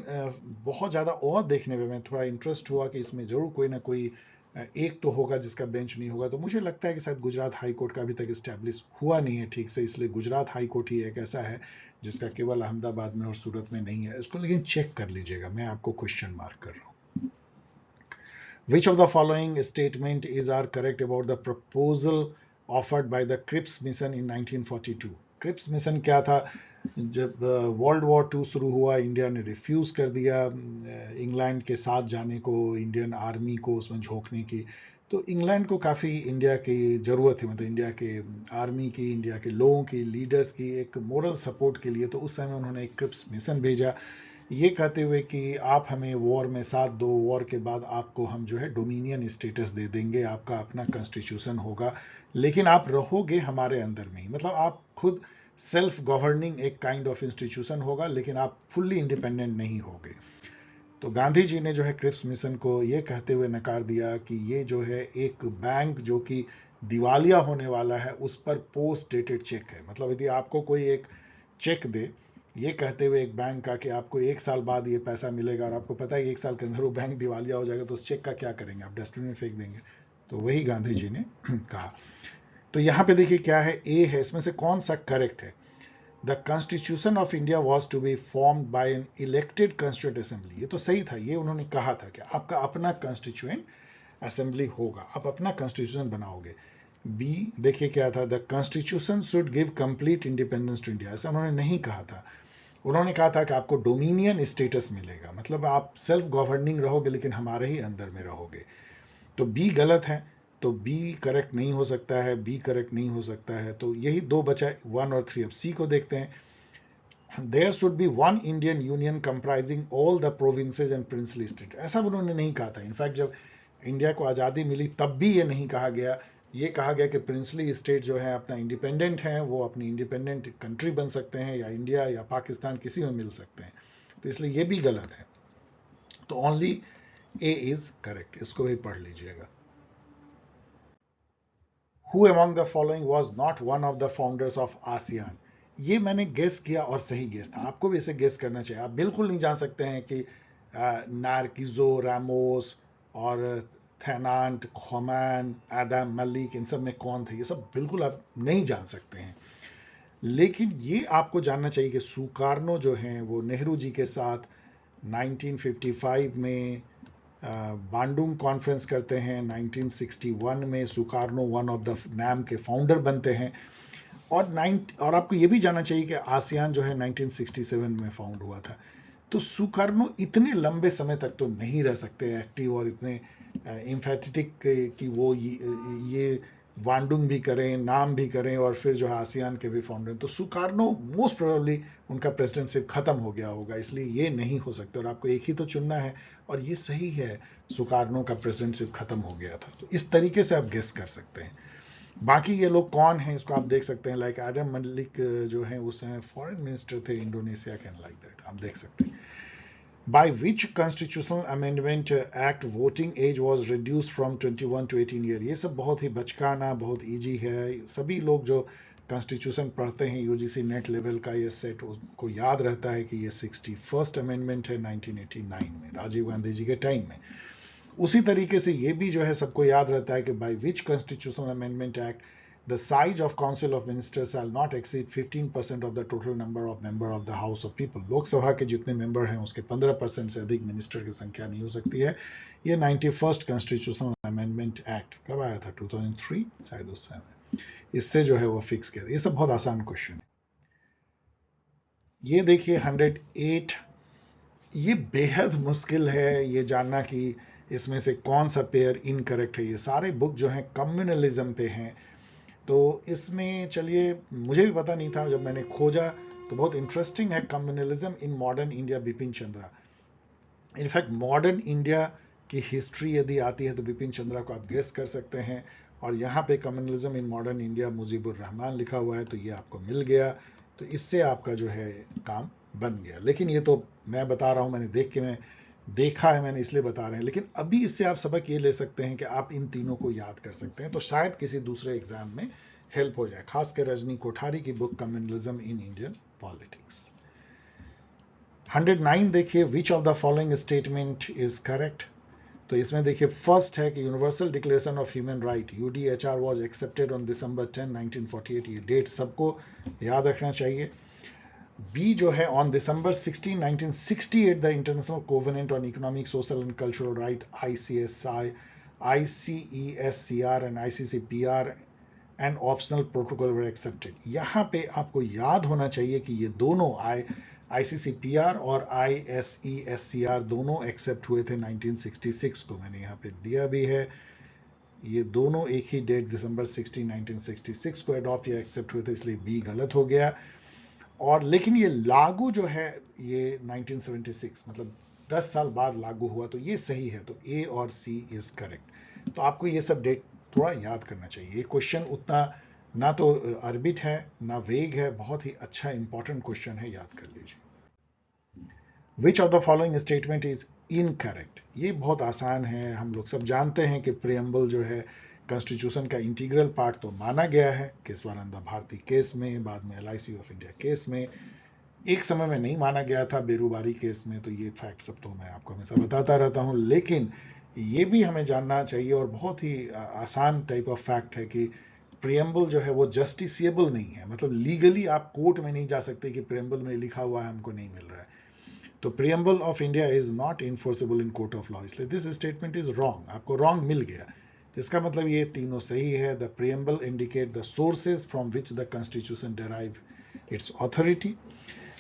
बहुत ज़्यादा और देखने में मैं थोड़ा इंटरेस्ट हुआ कि इसमें ज़रूर कोई ना कोई एक तो होगा जिसका बेंच नहीं होगा। तो मुझे लगता है कि शायद गुजरात हाई कोर्ट का अभी तक इस्टेब्लिश हुआ नहीं है ठीक से, इसलिए गुजरात हाई कोर्ट ही एक ऐसा है जिसका केवल अहमदाबाद में और सूरत में नहीं है। इसको लेकिन चेक कर लीजिएगा, मैं आपको क्वेश्चन मार्क कर रहा हूं। Which of the following statement is are correct about the proposal offered by the Cripps Mission in 1942? Cripps mission क्या था? जब वर्ल्ड वॉर 2 शुरू हुआ, इंडिया ने रिफ्यूज कर दिया इंग्लैंड के साथ जाने को, इंडियन आर्मी को उसमें झोंकने की। तो इंग्लैंड को काफ़ी इंडिया की ज़रूरत थी, मतलब इंडिया के आर्मी की, इंडिया के लोगों की, लीडर्स की एक मोरल सपोर्ट के लिए। तो उस समय उन्होंने एक क्रिप्स मिशन भेजा, ये कहते हुए कि आप हमें वॉर में साथ दो, वॉर के बाद आपको हम जो है डोमिनियन स्टेटस दे देंगे, आपका अपना कॉन्स्टिट्यूशन होगा, लेकिन आप रहोगे हमारे अंदर में ही। मतलब आप खुद सेल्फ गवर्निंग एक काइंड ऑफ इंस्टीट्यूशन होगा, लेकिन आप फुल्ली इंडिपेंडेंट नहीं होगे। तो गांधी जी ने जो है क्रिप्स मिशन को ये कहते हुए नकार दिया कि ये जो है एक बैंक जो कि दिवालिया होने वाला है उस पर पोस्ट डेटेड चेक है। मतलब यदि आपको कोई एक चेक दे ये कहते हुए एक बैंक का कि आपको 1 साल बाद ये पैसा मिलेगा, और आपको पता है 1 साल के अंदर वो बैंक दिवालिया हो जाएगा, तो उस चेक का क्या करेंगे? आप डस्टबिन में फेंक देंगे। तो वही गांधी जी ने कहा। तो यहां पे देखिए क्या है, ए है, इसमें से कौन सा करेक्ट है? The constitution of India was to be formed by an elected constituent assembly. ये तो सही था, ये उन्होंने कहा था कि आपका अपना कॉन्स्टिट्यूएंट असेंबली होगा, आप अपना कॉन्स्टिट्यूशन बनाओगे। बी देखिए क्या था, the constitution should give complete independence to India. ऐसा उन्होंने नहीं कहा था, उन्होंने कहा था कि आपको डोमिनियन स्टेटस मिलेगा, मतलब आप सेल्फ गवर्निंग रहोगे लेकिन हमारे ही अंदर में रहोगे। तो बी गलत है, तो बी करेक्ट नहीं हो सकता है, बी करेक्ट नहीं हो सकता है। तो यही दो बचा, 1 और 3। अब सी को देखते हैं। There should be one Indian union comprising all the provinces and princely state. ऐसा उन्होंने नहीं कहा था। इनफैक्ट जब इंडिया को आज़ादी मिली तब भी ये नहीं कहा गया, ये कहा गया कि प्रिंसली स्टेट जो है अपना इंडिपेंडेंट है, वो अपनी इंडिपेंडेंट कंट्री बन सकते हैं, या इंडिया या पाकिस्तान किसी में मिल सकते हैं। तो इसलिए ये भी गलत है। तो ओनली ए इज करेक्ट, इसको भी पढ़ लीजिएगा। Who among the following was not one of the founders of ASEAN? ये मैंने गेस किया और सही गेस था, आपको भी इसे गेस करना चाहिए। आप बिल्कुल नहीं जान सकते हैं कि नारकिजो, रामोस और थैनांट, खोमैन, आदम मलिक, इन सब में कौन थे, ये सब बिल्कुल आप नहीं जान सकते हैं। लेकिन ये आपको जानना चाहिए कि सुकार्नो जो हैं वो नेहरू जी के साथ 1955 में बांडुंग कॉन्फ्रेंस करते हैं, 1961 में Sukarno one of the NAM के फाउंडर बनते हैं, और आपको ये भी जानना चाहिए कि आसियान जो है 1967 में फाउंड हुआ था। तो सुकार्नो इतने लंबे समय तक तो नहीं रह सकते एक्टिव और इतने इम्फेटिक कि वो ये बांडुंग भी करें, नाम भी करें, और फिर जो है आसियान के भी फाउंडर। तो सुकार्नो मोस्ट प्रोबेबली उनका प्रेसिडेंटशिप खत्म हो गया होगा, इसलिए ये नहीं हो सकते, और आपको एक ही तो चुनना है, और ये सही है, सुकार्नो का प्रेसिडेंटशिप खत्म हो गया था। तो इस तरीके से आप गेस कर सकते हैं। बाकी ये लोग कौन हैं इसको आप देख सकते हैं, लाइक आदम मलिक जो है उस समय फॉरेन मिनिस्टर थे इंडोनेशिया के, लाइक दैट आप देख सकते हैं। By which constitutional amendment act voting age was reduced from 21 to 18 year? ये सब बहुत ही बचकाना, बहुत इजी है। सभी लोग जो कॉन्स्टिट्यूशन पढ़ते हैं यूजीसी नेट लेवल का, ये सेट को याद रहता है कि ये 61st अमेंडमेंट है 1989 में, राजीव गांधी जी के टाइम में। उसी तरीके से ये भी जो है सबको याद रहता है कि by which constitutional amendment act the size of council of ministers shall not exceed 15% of the total number of member of the house of people। Lok Sabha के जितने मेंबर हैं उसके 15% से अधिक मिनिस्टर की संख्या नहीं हो सकती है। ये 91st कॉन्स्टिट्यूशनल अमेंडमेंट एक्ट कब आया था? 2003 शायद उस समय, इससे जो है वो फिक्स किया। ये सब बहुत आसान क्वेश्चन है। ये देखिए 108, ये बेहद मुश्किल है ये जानना कि इसमें से कौन सा पेयर इनकरेक्ट है। ये सारे बुक जो हैं कम्युनलिज्म पे हैं, तो इसमें चलिए, मुझे भी पता नहीं था, जब मैंने खोजा तो बहुत इंटरेस्टिंग है। Communalism in modern India, Bipin Chandra. In fact modern India की हिस्ट्री यदि आती है तो बिपिन चंद्रा को आप गेस कर सकते हैं, और यहाँ पे communalism in modern India Mujibur Rahman लिखा हुआ है, तो ये आपको मिल गया। तो इससे आपका जो है काम बन गया। लेकिन ये तो मैं बता रहा हूँ, मैंने देखा है मैंने, इसलिए बता रहे हैं। लेकिन अभी इससे आप सबक ये ले सकते हैं कि आप इन तीनों को याद कर सकते हैं, तो शायद किसी दूसरे एग्जाम में हेल्प हो जाए, खासकर रजनी कोठारी की book communalism in Indian politics. 109 देखिए, विच of the following statement is correct? तो इसमें देखिए फर्स्ट है कि universal declaration of human right UDHR was accepted on December 10, 1948। ये डेट सबको याद रखना चाहिए। बी जो है on December 16, 1968 the international covenant on economic social and cultural right ICESCR and ICCPR and optional protocol were accepted. यहाँ पे आपको याद होना चाहिए कि ये दोनों ICCPR और ISESCR दोनों एक्सेप्ट हुए थे 1966 को। मैंने यहाँ पे दिया भी है, ये दोनों एक ही डेट December 16, 1966 को अडॉप्ट या एक्सेप्ट हुए थे, इसलिए बी गलत हो गया। और लेकिन ये लागू जो है ये 1976 मतलब 10 साल बाद लागू हुआ, तो ये सही है। तो ए और सी इज करेक्ट। तो आपको ये सब डेट थोड़ा याद करना चाहिए। ये क्वेश्चन उतना ना तो अरबिट है ना वेग है, बहुत ही अच्छा इंपॉर्टेंट क्वेश्चन है, याद कर लीजिए। विच of the following statement is incorrect. ये बहुत आसान है, हम लोग सब जानते हैं कि प्रियम्बल जो है कॉन्स्टिट्यूशन का इंटीग्रल पार्ट तो माना गया है केशवानंद भारती केस में, बाद में LIC ऑफ इंडिया केस में, एक समय में नहीं माना गया था बेरूबारी केस में। तो ये फैक्ट सब तो मैं आपको हमेशा बताता रहता हूं, लेकिन ये भी हमें जानना चाहिए और बहुत ही आसान टाइप ऑफ फैक्ट है कि प्रियम्बल जो है वो जस्टिसिएबल नहीं है। मतलब लीगली आप कोर्ट में नहीं जा सकते कि प्रियम्बल में लिखा हुआ है हमको नहीं मिल रहा है। तो preamble of India is not enforceable in court of law, इसलिए दिस स्टेटमेंट इज रॉन्ग। आपको रॉन्ग मिल गया, इसका मतलब ये तीनों सही है। The preamble indicate the sources from which the constitution derive it's authority.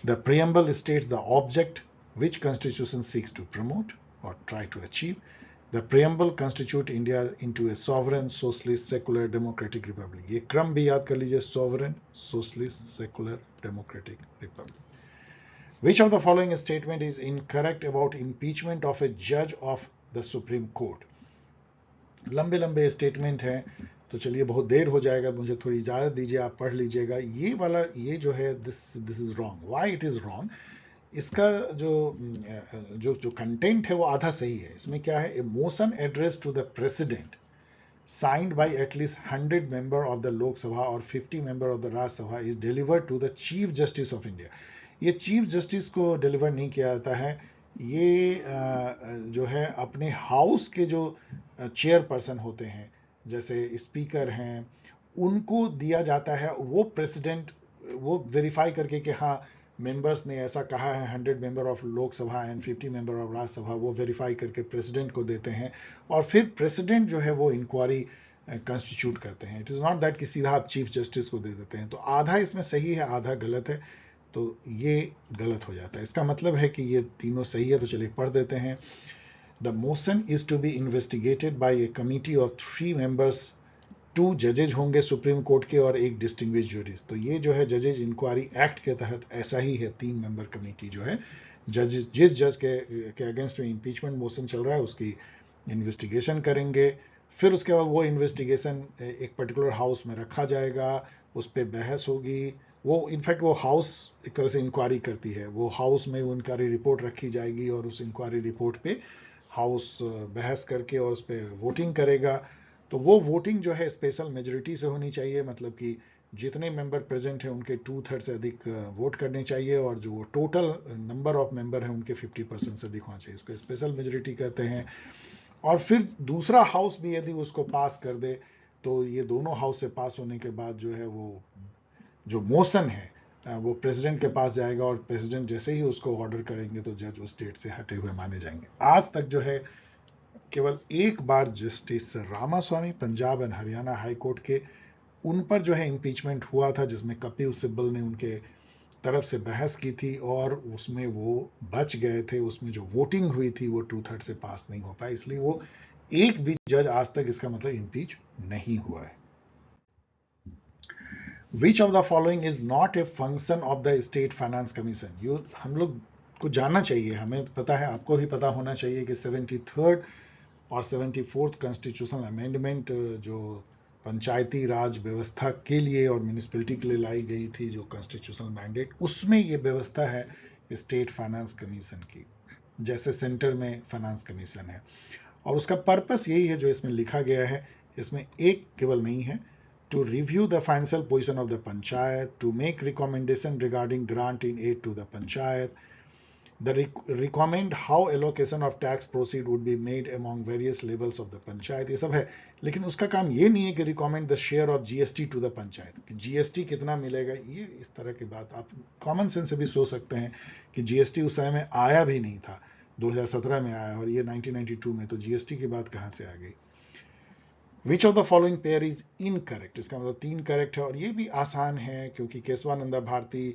The preamble states the object which Constitution seeks to promote or try to achieve. The preamble constitutes India into a sovereign, socialist, secular, democratic republic. ये क्रम भी याद कर लीजिए, sovereign, socialist, secular, democratic republic. Which of the following statement is incorrect about impeachment of a judge of the Supreme Court? लंबे लंबे statement हैं, तो चलिए बहुत देर हो जाएगा, मुझे थोड़ी इजाजत दीजिए, आप पढ़ लीजिएगा। ये वाला ये जो है this is wrong. Why it is wrong? इसका जो कंटेंट है वो आधा सही है। इसमें क्या है, a motion address to the president signed by at least 100 member of the Lok Sabha or 50 member of the Raj Sabha is delivered to the Chief Justice of India. ये चीफ जस्टिस को deliver नहीं किया जाता है, ये जो है अपने हाउस के जो चेयरपर्सन होते हैं, जैसे स्पीकर हैं, उनको दिया जाता है। वो प्रेसिडेंट वो वेरीफाई करके कि हाँ मेंबर्स ने ऐसा कहा है, 100 member of Lok Sabha and 50 member of Rajya Sabha, वो वेरीफाई करके प्रेसिडेंट को देते हैं और फिर प्रेसिडेंट जो है वो इंक्वायरी कॉन्स्टिट्यूट करते हैं। इट इज़ नॉट दैट कि सीधा आप चीफ जस्टिस को दे देते हैं। तो आधा इसमें सही है, आधा गलत है, तो ये गलत हो जाता है। इसका मतलब है कि ये तीनों सही है। तो चलिए पढ़ देते हैं। The motion is to be investigated by a committee of 3 members, 2 जजेज होंगे सुप्रीम कोर्ट के और 1 डिस्टिंग्विश जूरीज। तो ये जो है जजेज इंक्वायरी एक्ट के तहत ऐसा ही है, 3 मेंबर कमेटी जो है जज, जिस जज के अगेंस्ट में इम्पीचमेंट मोशन चल रहा है उसकी इन्वेस्टिगेशन करेंगे। फिर उसके बाद वो इन्वेस्टिगेशन एक पर्टिकुलर हाउस में रखा जाएगा, उस पर बहस होगी। वो इनफैक्ट वो हाउस एक तरह से इंक्वायरी करती है, वो हाउस में वो इंक्वायरी रिपोर्ट रखी जाएगी और उस इंक्वायरी रिपोर्ट पे हाउस बहस करके और उस पर वोटिंग करेगा। तो वो वोटिंग जो है स्पेशल मेजोरिटी से होनी चाहिए, मतलब कि जितने मेंबर प्रेजेंट हैं उनके 2/3 से अधिक वोट करने चाहिए और जो टोटल नंबर ऑफ मेंबर हैं उनके 50% से अधिक होना चाहिए। उसको स्पेशल मेजोरिटी कहते हैं। और फिर दूसरा हाउस भी यदि उसको पास कर दे तो ये दोनों हाउस से पास होने के बाद जो है वो जो मोशन है वो प्रेसिडेंट के पास जाएगा और प्रेसिडेंट जैसे ही उसको ऑर्डर करेंगे तो जज उस डेट से हटे हुए माने जाएंगे। आज तक जो है केवल एक बार justice Ramaswami Punjab and Haryana high court के, उन पर जो है इम्पीचमेंट हुआ था, जिसमें कपिल सिब्बल ने उनके तरफ से बहस की थी और उसमें वो बच गए थे। उसमें जो वोटिंग हुई थी वो 2/3 से पास नहीं हो पाई, इसलिए वो एक भी जज आज तक इसका मतलब इम्पीच नहीं हुआ है। Which of the following is not a function of the state finance commission? हम लोग को जानना चाहिए, हमें पता है, आपको भी पता होना चाहिए कि 73rd और 74th कॉन्स्टिट्यूशनल अमेंडमेंट जो पंचायती राज व्यवस्था के लिए और म्यूनिसिपैलिटी के लिए लाई गई थी, जो कॉन्स्टिट्यूशनल मैंडेट, उसमें ये व्यवस्था है स्टेट फाइनेंस कमीशन की, जैसे सेंटर में फाइनेंस कमीशन है। और उसका पर्पस यही है जो इसमें लिखा गया है। इसमें एक केवल नहीं है, to review the financial position of the panchayat, to make recommendation regarding grant in aid to the panchayat, The recommend how allocation of tax proceed would be made among various levels of the panchayat, ये सब है, लेकिन उसका काम ये नहीं है कि recommend the share of GST to the panchayat, कि जीएसटी कितना मिलेगा, ये इस तरह की बात आप कॉमन सेंस से भी सोच सकते हैं कि जीएसटी उस समय में आया भी नहीं था, 2017 में आया और ये 1992 में, तो जीएसटी की बात कहां से आ गई। विच of the following pair is incorrect, इसका मतलब 3 करेक्ट है, और ये भी आसान है क्योंकि केशवानंदा भारती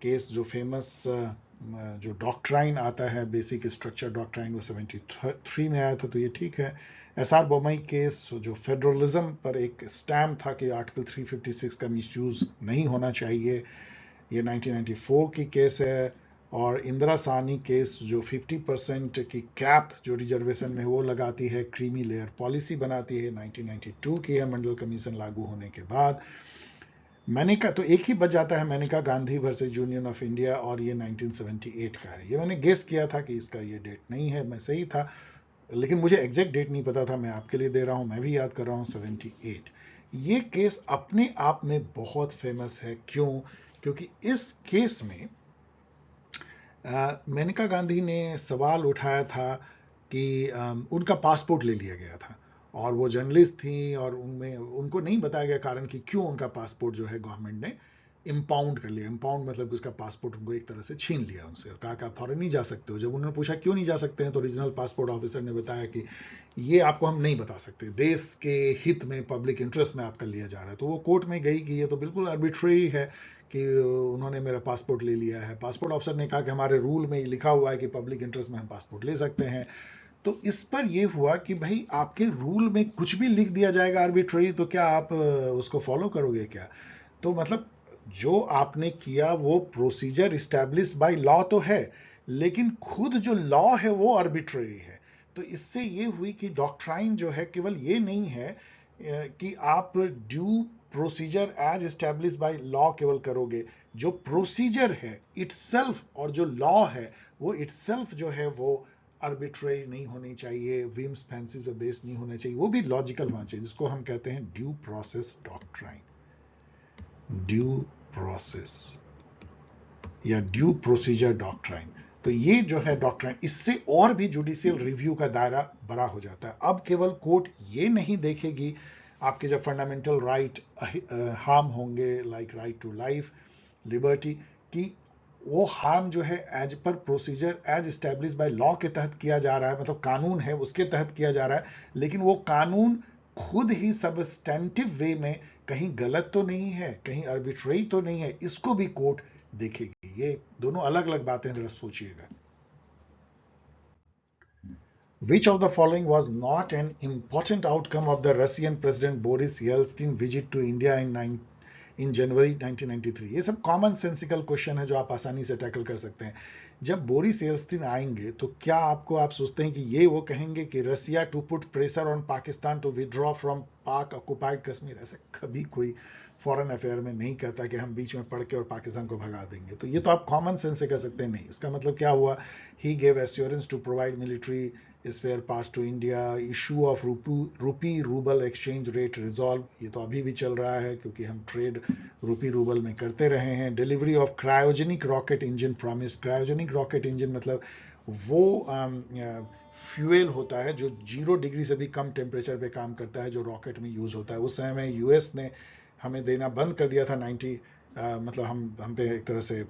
केस जो फेमस जो डॉक्ट्राइन आता है, बेसिक स्ट्रक्चर डॉक्ट्राइन, वो 73 में आया था, तो ये ठीक है। एसआर बोमई केस जो फेडरलिज्म पर एक स्टैम्प था कि आर्टिकल 356 का मिसयूज नहीं होना चाहिए, ये 1994 की केस है। और इंदिरा साहनी केस जो 50% की कैप जो रिजर्वेशन में वो लगाती है, क्रीमी लेयर पॉलिसी बनाती है, 1992 की है, मंडल कमीशन लागू होने के बाद। मैनिका तो एक ही बच जाता है, Maneka Gandhi versus Union of India, और ये 1978 का है। ये मैंने गेस किया था कि इसका ये डेट नहीं है, मैं सही था, लेकिन मुझे एग्जैक्ट डेट नहीं पता था, मैं आपके लिए दे रहा हूं, मैं भी याद कर रहा हूं, 78। ये केस अपने आप में बहुत फेमस है, क्यों? क्योंकि इस केस में मेनका गांधी ने सवाल उठाया था कि उनका पासपोर्ट ले लिया गया था, और वो जर्नलिस्ट थी, और उनमें उनको नहीं बताया गया कारण कि क्यों उनका पासपोर्ट जो है गवर्नमेंट ने इम्पाउंड कर लिया। इम्पाउंड मतलब उसका पासपोर्ट उनको एक तरह से छीन लिया उनसे, और कहा कि आप फॉरेन नहीं जा सकते हो। जब उन्होंने पूछा क्यों नहीं जा सकते हैं, तो रीजनल पासपोर्ट ऑफिसर ने बताया कि ये आपको हम नहीं बता सकते, देश के हित में, पब्लिक इंटरेस्ट में आपका लिया जा रहा है। तो वो कोर्ट में गई कि ये तो बिल्कुल आर्बिट्रेरी है कि उन्होंने मेरा पासपोर्ट ले लिया है। पासपोर्ट ऑफिसर ने कहा कि हमारे रूल में लिखा हुआ है कि पब्लिक इंटरेस्ट में हम पासपोर्ट ले सकते हैं। तो इस पर यह हुआ कि भाई आपके रूल में कुछ भी लिख दिया जाएगा आर्बिट्रेरी, तो क्या आप उसको फॉलो करोगे क्या? तो मतलब जो आपने किया वो प्रोसीजर इस्टेब्लिश बाय लॉ तो है, लेकिन खुद जो लॉ है वो आर्बिट्रेरी है। तो इससे ये हुई कि डॉक्ट्राइन जो है केवल ये नहीं है कि आप due procedure as establish by law केवल करोगे, जो प्रोसीजर है इटसेल्फ और जो लॉ है वो इटसेल्फ जो है वो आर्बिट्रेरी नहीं होनी चाहिए, विम्स फैंसीज पे बेस्ड नहीं होना चाहिए, वो भी लॉजिकल होना चाहिए, जिसको हम कहते हैं due process doctrine, due process या ड्यू प्रोसीजर डॉक्ट्राइन। तो ये जो है डॉक्ट्राइन, इससे और भी जुडिशियल रिव्यू का दायरा बड़ा हो जाता है। अब केवल कोर्ट ये नहीं देखेगी आपके जब फंडामेंटल राइट हार्म होंगे, like right to life, liberty, कि वो हार्म जो है as per procedure as establish by law के तहत किया जा रहा है, मतलब कानून है उसके तहत किया जा रहा है, लेकिन वो कानून खुद ही सबस्टेंटिव वे में कहीं गलत तो नहीं है, कहीं आर्बिट्रेरी तो नहीं है, इसको भी कोर्ट देखेगी। ये दोनों अलग अलग बातें, जरा सोचिएगा। Which of the following was not an important outcome of the Russian President Boris Yeltsin visit to India in January 1993? ये सब कॉमन सेंसिकल क्वेश्चन है जो आप आसानी से टैकल कर सकते हैं। जब बोरिस येल्त्सिन आएंगे तो क्या आप सोचते हैं कि ये वो कहेंगे कि Russia to put pressure on Pakistan to withdraw from Pak occupied Kashmir? ऐसा कभी कोई फॉरेन अफेयर में नहीं कहता कि हम बीच में पड़ के और पाकिस्तान को भगा देंगे। तो ये तो आप कॉमन सेंस से कह सकते हैं। नहीं, इसका मतलब क्या हुआ? He gave assurance to provide military spare parts to India, issue of rupee rouble exchange rate resolve, ये तो अभी भी चल रहा है क्योंकि हम ट्रेड रूपी रूबल में करते रहे हैं। Delivery of cryogenic rocket engine promise, cryogenic rocket engine मतलब वो फ्यूल होता है जो 0 डिग्री से भी कम टेम्परेचर पे काम करता है, जो रॉकेट में यूज होता है। उस समय में यूएस ने हमें देना बंद कर दिया था 90, मतलब हम पे एक तरह से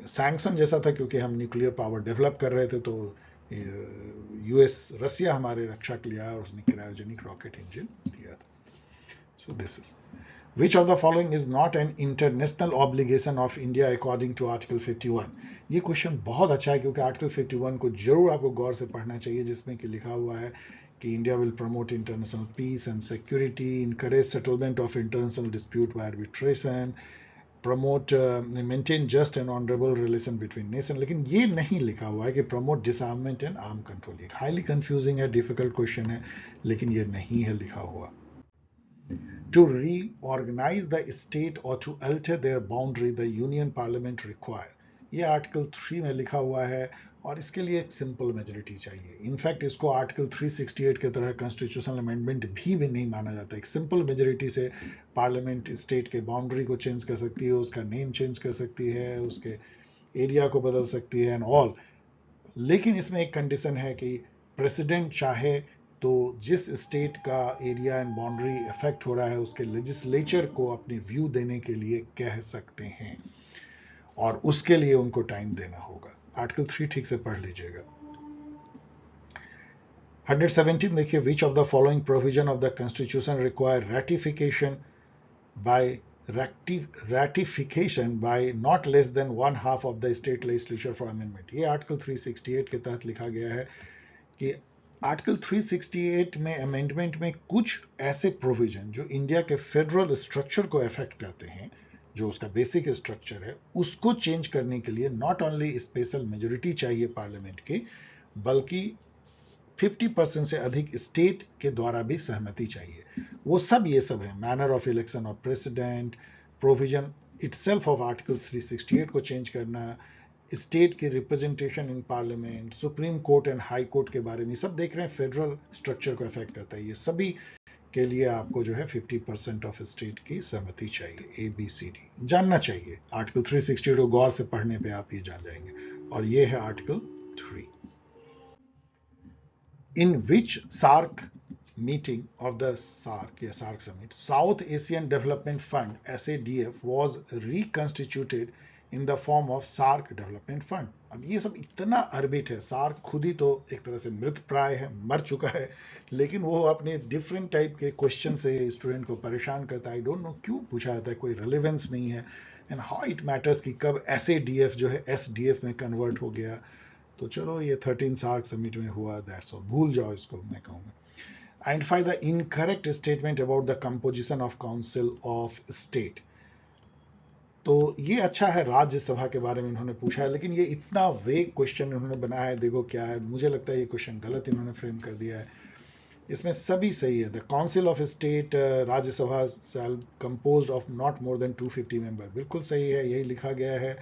सैंक्शन जैसा था क्योंकि हम न्यूक्लियर पावर डेवलप कर रहे थे। तो यूएस, रसिया हमारे रक्षा के लिए आया और उसने क्रायोजेनिक रॉकेट इंजन दिया था। So this is Which of the following is not an international obligation of India according to Article 51? ये क्वेश्चन बहुत अच्छा है क्योंकि आर्टिकल 51 को जरूर आपको गौर से पढ़ना चाहिए, जिसमें कि लिखा हुआ है कि India will promote international peace and security, encourage settlement of international dispute by arbitration, promote maintain just and honourable relation between nation. लेकिन ये नहीं लिखा हुआ है कि promote disarmament and arm control. ये हाईली कंफ्यूजिंग है, डिफिकल्ट क्वेश्चन है, लेकिन ये नहीं है लिखा हुआ। To reorganize the state or to alter their boundary, the union parliament require, ये आर्टिकल 3 में लिखा हुआ है और इसके लिए एक सिंपल मेजोरिटी चाहिए। इनफैक्ट इसको आर्टिकल 368 के तरह कॉन्स्टिट्यूशनल अमेंडमेंट भी नहीं माना जाता। एक सिंपल मेजोरिटी से पार्लियामेंट स्टेट के बाउंड्री को चेंज कर सकती है, उसका नेम चेंज कर सकती है, उसके एरिया को बदल सकती है एंड ऑल, लेकिन इसमें एक कंडीशन है कि प्रेसिडेंट चाहे तो जिस स्टेट का एरिया एंड बाउंड्री इफेक्ट हो रहा है उसके लेजिस्लेचर को अपनी व्यू देने के लिए कह सकते हैं, और उसके लिए उनको टाइम देना होगा। आर्टिकल 3 ठीक से पढ़ लीजिएगा। 117 देखिए, विच of the following provision of the constitution require ratification by not less than one half of the state legislature for amendment। ये आर्टिकल 368 के तहत लिखा गया है कि आर्टिकल 368 में अमेंडमेंट में कुछ ऐसे प्रोविजन जो इंडिया के फेडरल स्ट्रक्चर को अफेक्ट करते हैं, जो उसका बेसिक स्ट्रक्चर है, उसको चेंज करने के लिए नॉट ओनली स्पेशल मेजोरिटी चाहिए पार्लियामेंट की, बल्कि 50% से अधिक स्टेट के द्वारा भी सहमति चाहिए। वो सब ये सब है, manner of election of president, provision itself of article 368 को चेंज करना, स्टेट की representation in parliament, supreme court and high court के बारे में सब देख रहे हैं, फेडरल स्ट्रक्चर को अफेक्ट करता है। ये सभी के लिए आपको जो है 50% ऑफ स्टेट की सहमति चाहिए। ABCD जानना चाहिए। आर्टिकल 368 को गौर से पढ़ने पे आप ये जान जाएंगे। और ये है article 3। In which SAARC meeting of the SAARC summit, South Asian Development Fund SADF was reconstituted in the form of SAARC Development Fund। अब ये सब इतना अर्बिट है, SAARC खुद ही तो एक तरह से मृत प्राय है, मर चुका है, लेकिन वो अपने डिफरेंट टाइप के क्वेश्चन से स्टूडेंट को परेशान करता है। आई डोंट नो क्यों पूछा जाता है, कोई रिलेवेंस नहीं है, एंड हाउ इट मैटर्स कि कब SADF जो है SDF में कन्वर्ट हो गया। तो चलो ये 13 SAARC समिट में हुआ, दैट्स ऑल, भूल जाओ इसको, मैं कहूँगा। Identify the incorrect statement about the composition of council of state. तो ये अच्छा है, राज्यसभा के बारे में इन्होंने पूछा है, लेकिन ये इतना वेग क्वेश्चन इन्होंने बनाया है, देखो क्या है, मुझे लगता है ये क्वेश्चन गलत इन्होंने फ्रेम कर दिया है। इसमें सभी सही है। The council of state Rajya Sabha shall composed of not more than 250 member, बिल्कुल सही है, यही लिखा गया है।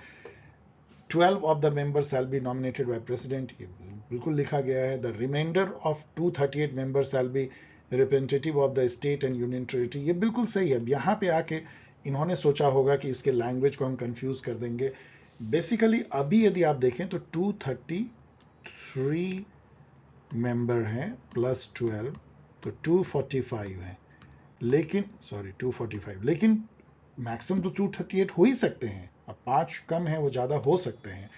12 of the members shall be nominated by president, ये बिल्कुल लिखा गया है। The remainder of 238 members shall be representative of the state and union territory, ये बिल्कुल सही है। यहाँ पे आके इन्होंने सोचा होगा कि इसके लैंग्वेज को हम कंफ्यूज कर देंगे। बेसिकली अभी यदि आप देखें तो 233 मेंबर हैं प्लस 12 तो 245 हैं, लेकिन 245, लेकिन मैक्सिमम तो 238 हो ही सकते हैं। अब 5 कम है, वो ज़्यादा हो सकते हैं,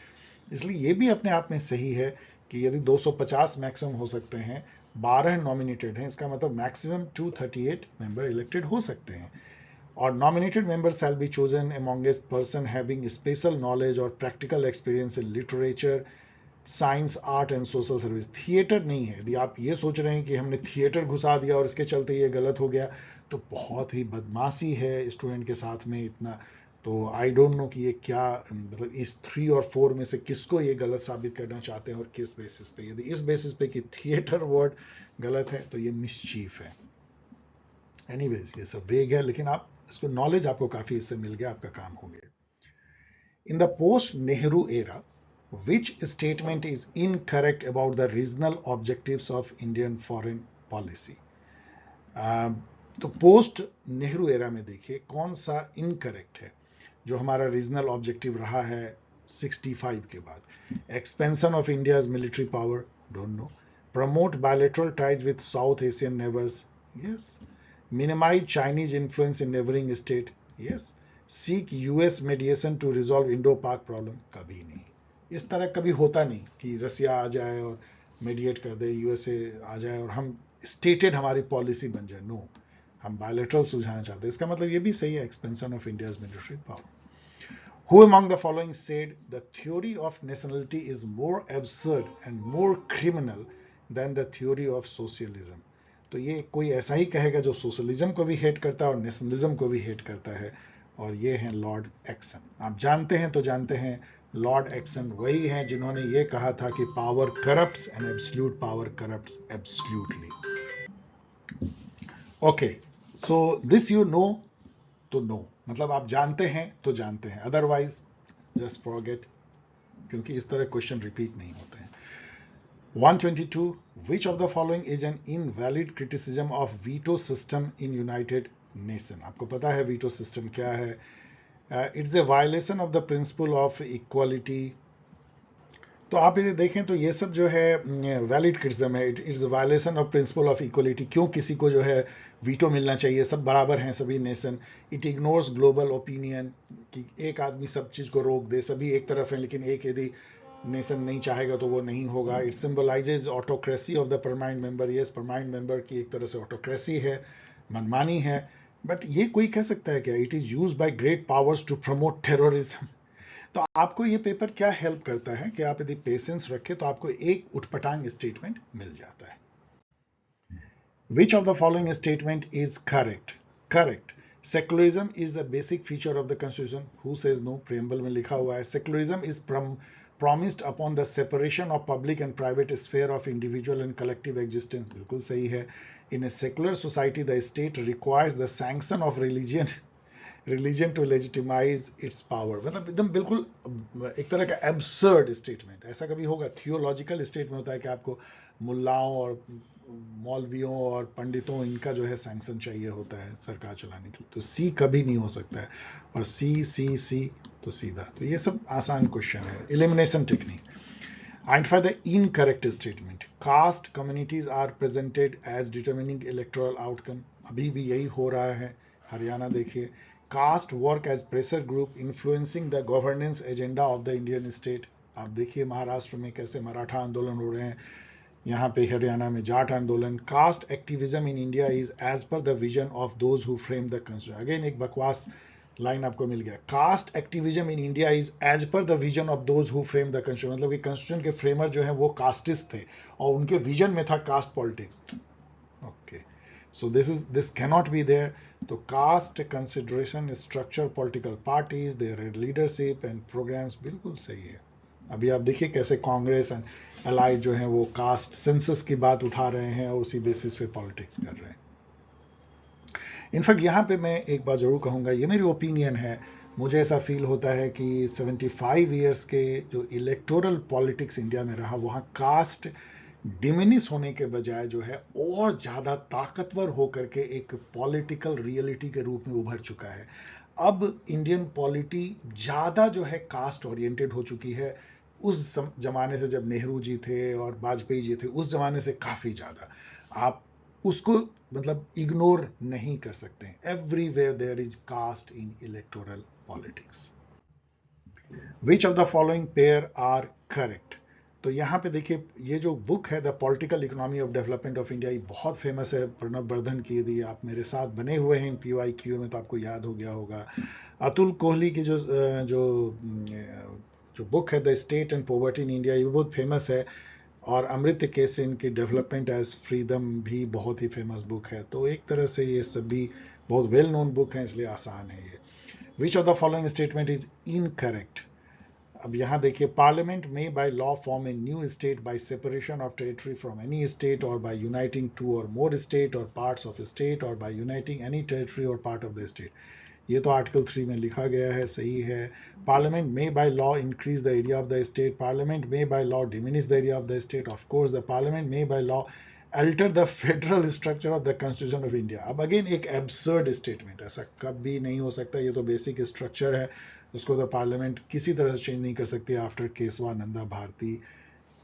इसलिए ये भी अपने आप में सही है कि यदि 250 मैक्सिमम हो सकते हैं, 12 नॉमिनेटेड हैं, इसका मतलब मैक्सिमम 238 मेंबर इलेक्टेड हो सकते हैं। और nominated member shall be chosen amongst person having special knowledge और practical experience in literature, science, art and social service. Theatre नहीं है। यदि आप ये सोच रहे हैं कि हमने थिएटर घुसा दिया और इसके चलते ये गलत हो गया, तो बहुत ही बदमाशी है स्टूडेंट के साथ में इतना। तो आई डोंट नो कि ये क्या, मतलब इस 3 और 4 में से किसको ये गलत साबित करना चाहते हैं और किस बेसिस पे। यदि इस बेसिस पे कि थिएटर वर्ड गलत है तो ये मिसचीफ है। एनीवेज ये सब वेग है, लेकिन आप इसको नॉलेज आपको काफी इससे मिल गया, आपका काम हो गया। In the post Nehru era, which statement is incorrect about the regional objectives of Indian foreign policy? तो पोस्ट नेहरू एरा में देखिए कौन सा इनकरेक्ट है जो हमारा रीजनल ऑब्जेक्टिव रहा है 65 के बाद। Expansion of India's military power, don't know. Promote bilateral ties with South Asian neighbours, yes. Minimise Chinese influence in neighbouring state, yes. Seek US mediation to resolve Indo Pak problem, कभी नहीं। इस तरह कभी होता नहीं कि रसिया आ जाए और मेडिएट कर दे, यूएसए आ जाए और हम स्टेटेड हमारी पॉलिसी बन जाए, नो। हम बायलैटरल सुलझाना चाहते हैं। इसका मतलब ये भी सही है, expansion of India's military power. Who among the following said the theory of nationality is more absurd and more criminal than the theory of socialism? तो ये कोई ऐसा ही कहेगा जो सोशलिज्म को भी हेट करता है और नेशनलिज्म को भी हेट करता है, और ये हैं लॉर्ड एक्सन। आप जानते हैं तो जानते हैं, लॉर्ड एक्सन वही हैं जिन्होंने ये कहा था कि power corrupts and absolute power corrupts absolutely. Okay, so this you know तो नो, मतलब आप जानते हैं तो जानते हैं, अदरवाइज जस्ट फॉरगेट, क्योंकि इस तरह क्वेश्चन रिपीट नहीं होते हैं। 122, which of the following is an invalid criticism of veto system in United Nations? आपको पता है veto system क्या है। It's a violation of the principle of equality, तो आप ये देखें तो ये सब जो है वैलिड क्रिटिसिज्म है, it's violation of principle of equality. क्यों किसी को जो है वीटो मिलना चाहिए, सब बराबर हैं सभी nation. It ignores global opinion कि एक आदमी सब चीज़ को रोक दे, सभी एक तरफ हैं लेकिन एक यदि नेशन नहीं चाहेगा तो वो नहीं होगा। It symbolises autocracy of the permanent member. Yes, permanent member की एक तरह से ऑटोक्रेसी है, मनमानी है। बट ये कोई कह सकता है क्या? It is use by great powers to promote terrorism. तो आपको ये पेपर क्या हेल्प करता है कि आप यदि पेशेंस रखें तो आपको एक उठपटांग स्टेटमेंट मिल जाता है। Which of the following statement is correct? Correct. Secularism is the basic feature of the constitution. Who says no? Preamble में लिखा हुआ है secularism is promised upon the separation of public and private sphere of individual and collective existence. बिल्कुल सही है. In a secular society, the state requires the sanction of religion to legitimize its power. मतलब एकदम बिल्कुल एक तरह का absurd statement. ऐसा कभी होगा? थियोलॉजिकल स्टेटमेंट होता है कि आपको मुल्लाओं और मौलवियों और पंडितों इनका जो है सैंक्शन चाहिए होता है सरकार चलाने के लिए। तो सी कभी नहीं हो सकता है, और सी तो सीधा। तो ये सब आसान क्वेश्चन है। Elimination technique. Identify the incorrect statement. Caste communities are presented as determining electoral outcome. अभी भी यही हो रहा है। हरियाणा देखिए। Caste work as pressure group influencing the governance agenda of the Indian state. आप देखिए महाराष्ट्र में कैसे मराठा आंदोलन हो रहे हैं, यहाँ पे हरियाणा में जाट आंदोलन। Caste activism in India is as per the vision of those who frame the constitution. Again एक बकवास लाइन आपको मिल गया। Caste activism in India is as per the vision of those who frame the constitution. मतलब कि constitution के framer जो है वो कास्टिस्ट थे और उनके विजन में था caste politics. Okay, so this cannot be there. तो caste consideration structure political parties, their leadership and programs, बिल्कुल सही है। अभी आप देखिए कैसे कांग्रेस एंड अलाइड जो है वो कास्ट सेंसस की बात उठा रहे हैं और उसी बेसिस पे पॉलिटिक्स कर रहे हैं। इनफैक्ट यहाँ पे मैं एक बात जरूर कहूँगा, ये मेरी ओपिनियन है, मुझे ऐसा फील होता है कि 75 ईयर्स के जो इलेक्टोरल पॉलिटिक्स इंडिया में रहा, वहाँ कास्ट डिमिनिश होने के बजाय जो है और ज़्यादा ताकतवर होकर के एक पॉलिटिकल रियलिटी के रूप में उभर चुका है। अब इंडियन पॉलिटी ज़्यादा जो है कास्ट ओरिएंटेड हो चुकी है। उस जमाने से जब नेहरू जी थे और वाजपेयी जी थे, उस जमाने से काफ़ी ज़्यादा। आप उसको मतलब इग्नोर नहीं कर सकते। Everywhere there is caste in electoral politics. Which of the following pair are correct? तो यहाँ पे देखिए, ये जो बुक है the political economy of development of India, ये बहुत फेमस है, प्रणब वर्धन की। यदि आप मेरे साथ बने हुए हैं इन PYQ में तो आपको याद हो गया होगा। अतुल कोहली की जो बुक है the state and poverty in India, ये बहुत फेमस है। और अमृत केसेन की डेवलपमेंट एज फ्रीडम भी बहुत ही फेमस बुक है। तो एक तरह से ये सभी बहुत वेल नोन बुक हैं, इसलिए आसान है ये। विच of the following statement is incorrect? अब यहाँ देखिए, पार्लियामेंट में by law form a new state by separation of territory from any state और बाय यूनाइटिंग टू और मोर स्टेट और पार्ट्स ऑफ स्टेट और बाय यूनाइटिंग एनी टेरिटरी और part of the state. ये तो आर्टिकल 3 में लिखा गया है, सही है। पार्लियामेंट में by law increase the area of the state, parliament में by law diminish the area of the state. Of course the parliament में by law alter the federal structure of the constitution of India. अब again एक absurd statement, ऐसा कभी नहीं हो सकता। ये तो बेसिक स्ट्रक्चर है, उसको तो पार्लियामेंट किसी तरह से चेंज नहीं कर सकती आफ्टर केशवानंदा भारती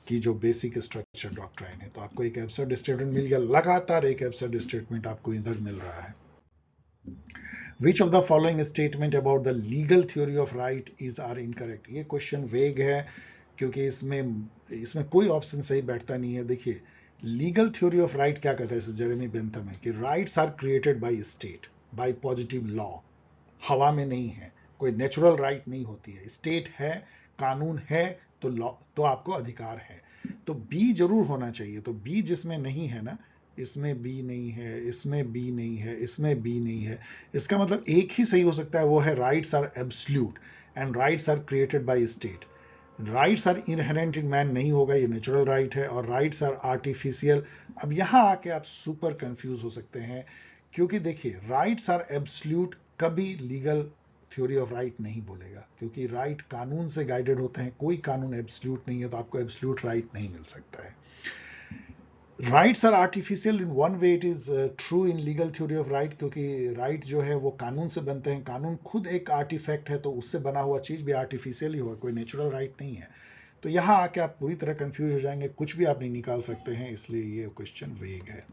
की जो बेसिक स्ट्रक्चर डॉक्ट्राइन है। तो आपको एक एब्सर्ड स्टेटमेंट मिल गया, लगातार एक एब्सर्ड स्टेटमेंट आपको इधर मिल रहा है। Which of the following statement about the legal theory of right is are incorrect? ये क्वेश्चन वेग है क्योंकि इसमें कोई ऑप्शन सही बैठता नहीं है। देखिए, लीगल थ्योरी ऑफ राइट क्या कहता है जेरेमी बेंथम है कि rights are created by state by positive law. हवा में नहीं है, कोई नेचुरल राइट नहीं होती है। स्टेट है, कानून है, तो लॉ, तो आपको अधिकार है। तो बी जरूर होना चाहिए। तो बी जिसमें नहीं है ना, इसमें बी नहीं है, इसमें बी नहीं है, इसमें बी नहीं है, इसका मतलब एक ही सही हो सकता है, वो है rights are absolute and rights are created by state. Rights are inherent in man नहीं होगा, ये नेचुरल राइट है। और राइट्स आर आर्टिफिशियल। अब यहां आके आप सुपर कंफ्यूज हो सकते हैं, क्योंकि देखिए, राइट्स आर एब्सोल्यूट कभी लीगल थ्योरी ऑफ राइट नहीं बोलेगा, क्योंकि राइट कानून से गाइडेड होते हैं। कोई कानून एब्सोल्यूट नहीं है, तो आपको एब्सोल्यूट राइट नहीं मिल सकता है। Rights are artificial in one way, it is true in legal theory of right, क्योंकि राइट जो है वो कानून से बनते हैं। कानून खुद एक आर्टिफैक्ट है, तो उससे बना हुआ चीज भी आर्टिफिशियल ही होगा, कोई नेचुरल राइट नहीं है। तो यहां आके आप पूरी तरह कंफ्यूज हो जाएंगे, कुछ भी आप नहीं निकाल सकते हैं, इसलिए ये क्वेश्चन वेग है।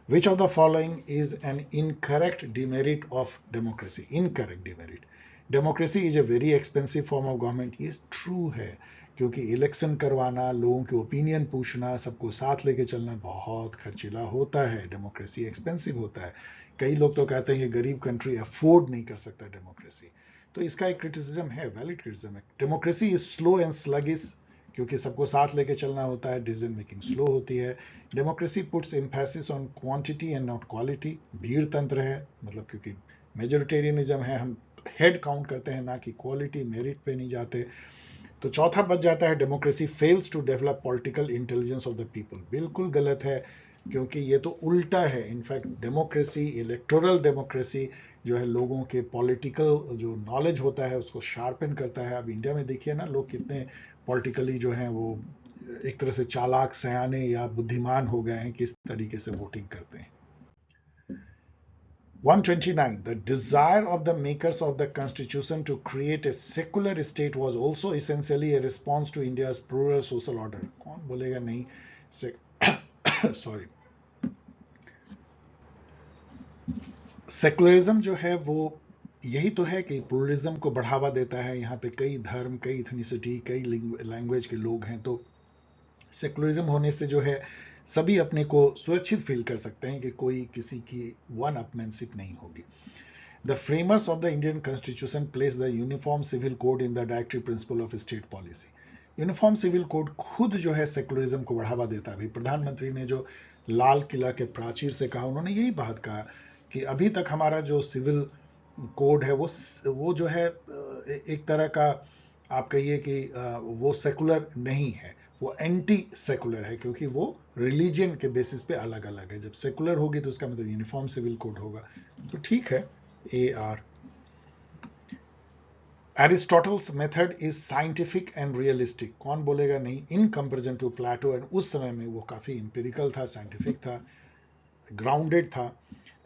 Which of the following is an incorrect demerit of democracy? Incorrect demerit. Democracy is a very expensive form of government. ये ट्रू है, क्योंकि इलेक्शन करवाना, लोगों के ओपिनियन पूछना, सबको साथ लेके चलना बहुत खर्चीला होता है। डेमोक्रेसी एक्सपेंसिव होता है। कई लोग तो कहते हैं कि गरीब कंट्री अफोर्ड नहीं कर सकता डेमोक्रेसी। तो इसका एक क्रिटिसिज्म है, वैलिड क्रिटिसिज्म है। Democracy is slow and sluggish, क्योंकि सबको साथ लेके चलना होता है, डिसीजन मेकिंग स्लो होती है। Democracy puts emphasis on quantity and not quality. भीड़ तंत्र है, मतलब क्योंकि मेजोरिटेरियनिज्म है, हम हेड काउंट करते हैं, ना कि क्वालिटी, मेरिट पे नहीं जाते। तो चौथा बच जाता है, democracy fails to develop political intelligence of the people. बिल्कुल गलत है, क्योंकि ये तो उल्टा है। इनफैक्ट डेमोक्रेसी, इलेक्टोरल डेमोक्रेसी जो है, लोगों के पॉलिटिकल जो नॉलेज होता है उसको शार्पन करता है। अब इंडिया में देखिए ना, लोग कितने पॉलिटिकली जो हैं वो एक तरह से चालाक, सयाने या बुद्धिमान हो गए हैं, किस तरीके से वोटिंग करते हैं। 129. The desire of the makers of the constitution to create a secular state was also essentially a response to India's plural social order. कौन बोलेगा नहीं? सॉरी, सेकुलरिज्म जो है वो यही तो है कि प्लूरलिज्म को बढ़ावा देता है। यहाँ पे कई धर्म, कई इथनिसिटी, कई लैंग्वेज के लोग हैं, तो सेकुलरिज्म होने से जो है सभी अपने को सुरक्षित फील कर सकते हैं कि कोई किसी की वन अपमैनशिप नहीं होगी। The framers of the Indian Constitution placed the Uniform Civil Code in the directive principle of state policy. Uniform civil code खुद जो है सेकुलरिज्म को बढ़ावा देता है। अभी प्रधानमंत्री ने जो लाल किला के प्राचीर से कहा, उन्होंने यही बात कहा कि अभी तक हमारा जो सिविल कोड है वो जो है एक तरह का, आप कहिए कि वो सेकुलर नहीं है, वो एंटी सेकुलर है, क्योंकि वो रिलीजन के बेसिस पे अलग अलग है। जब सेकुलर होगी तो उसका मतलब यूनिफॉर्म सिविल कोड होगा। तो ठीक है, AR. Aristotle's method is scientific and realistic. कौन बोलेगा नहीं? In comparison to Plato, and उस समय में वो काफी empirical था, scientific था, grounded था.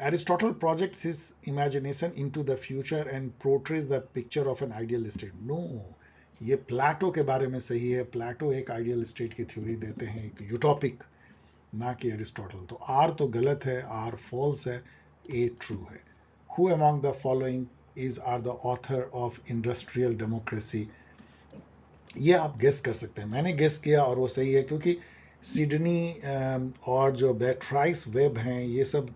Aristotle projects his imagination into the future and portrays the picture of an ideal state. No, ये प्लाटो के बारे में सही है। प्लाटो एक आइडियल स्टेट की थ्योरी देते हैं, एक यूटोपिक, ना कि एरिस्टोटल। तो आर तो गलत है, आर फॉल्स है, ए ट्रू है। Who among the following are the author of industrial democracy? ये आप गेस कर सकते हैं। मैंने गेस किया और वो सही है, क्योंकि सिडनी और जो बेट्राइस वेब हैं, ये सब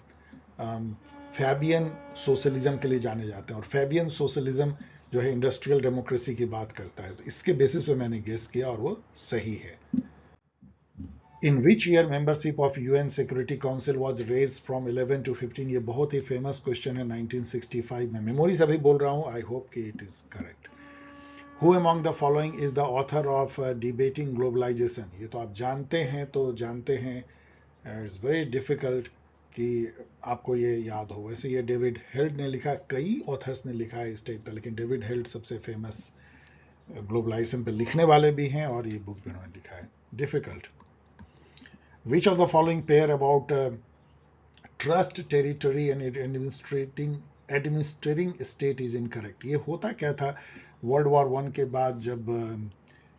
फैबियन सोशलिज्म के लिए जाने जाते हैं, और फैबियन सोशलिज्म जो है इंडस्ट्रियल डेमोक्रेसी की बात करता है। तो इसके बेसिस पे मैंने गेस किया और वो सही है। In which year membership of UN Security Council was raised from 11 to 15? ये बहुत ही फेमस क्वेश्चन है। 1965 में। मेमोरी से अभी बोल रहा हूँ, आई होप कि it is correct. Who among the following is the author of Debating Globalization? ये तो आप जानते हैं, तो जानते हैं, इट्स वेरी डिफिकल्ट कि आपको ये याद हो। वैसे ये डेविड हेल्ड ने लिखा, कई ऑथर्स ने लिखा है इस टाइप का, लेकिन डेविड हेल्ड सबसे फेमस ग्लोबलाइजेशन पे लिखने वाले भी हैं, और ये बुक भी उन्होंने लिखा है। Difficult. Which of the following pair about trust territory and administering state is incorrect? ये होता क्या था, वर्ल्ड वॉर 1 के बाद जब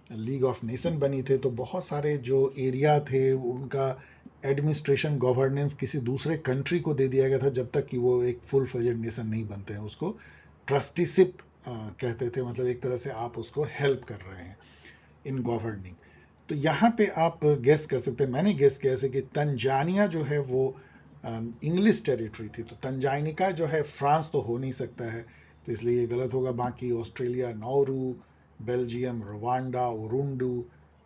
लीग ऑफ नेशन बनी थे, तो बहुत सारे जो एरिया थे उनका एडमिनिस्ट्रेशन, गवर्नेंस किसी दूसरे कंट्री को दे दिया गया था, जब तक कि वो एक फुल फ्लेजेड नेशन नहीं बनते हैं। उसको ट्रस्टीशिप कहते थे, मतलब एक तरह से आप उसको हेल्प कर रहे हैं इन गवर्निंग। तो यहाँ पे आप गेस कर सकते हैं, मैंने गेस किया ऐसे कि तंजानिया जो है वो इंग्लिश टेरिटरी थी, तो तंजानिका जो है फ्रांस तो हो नहीं सकता है, तो इसलिए ये गलत होगा। बाकी Australia, Nauru, Belgium, Rwanda, Urundi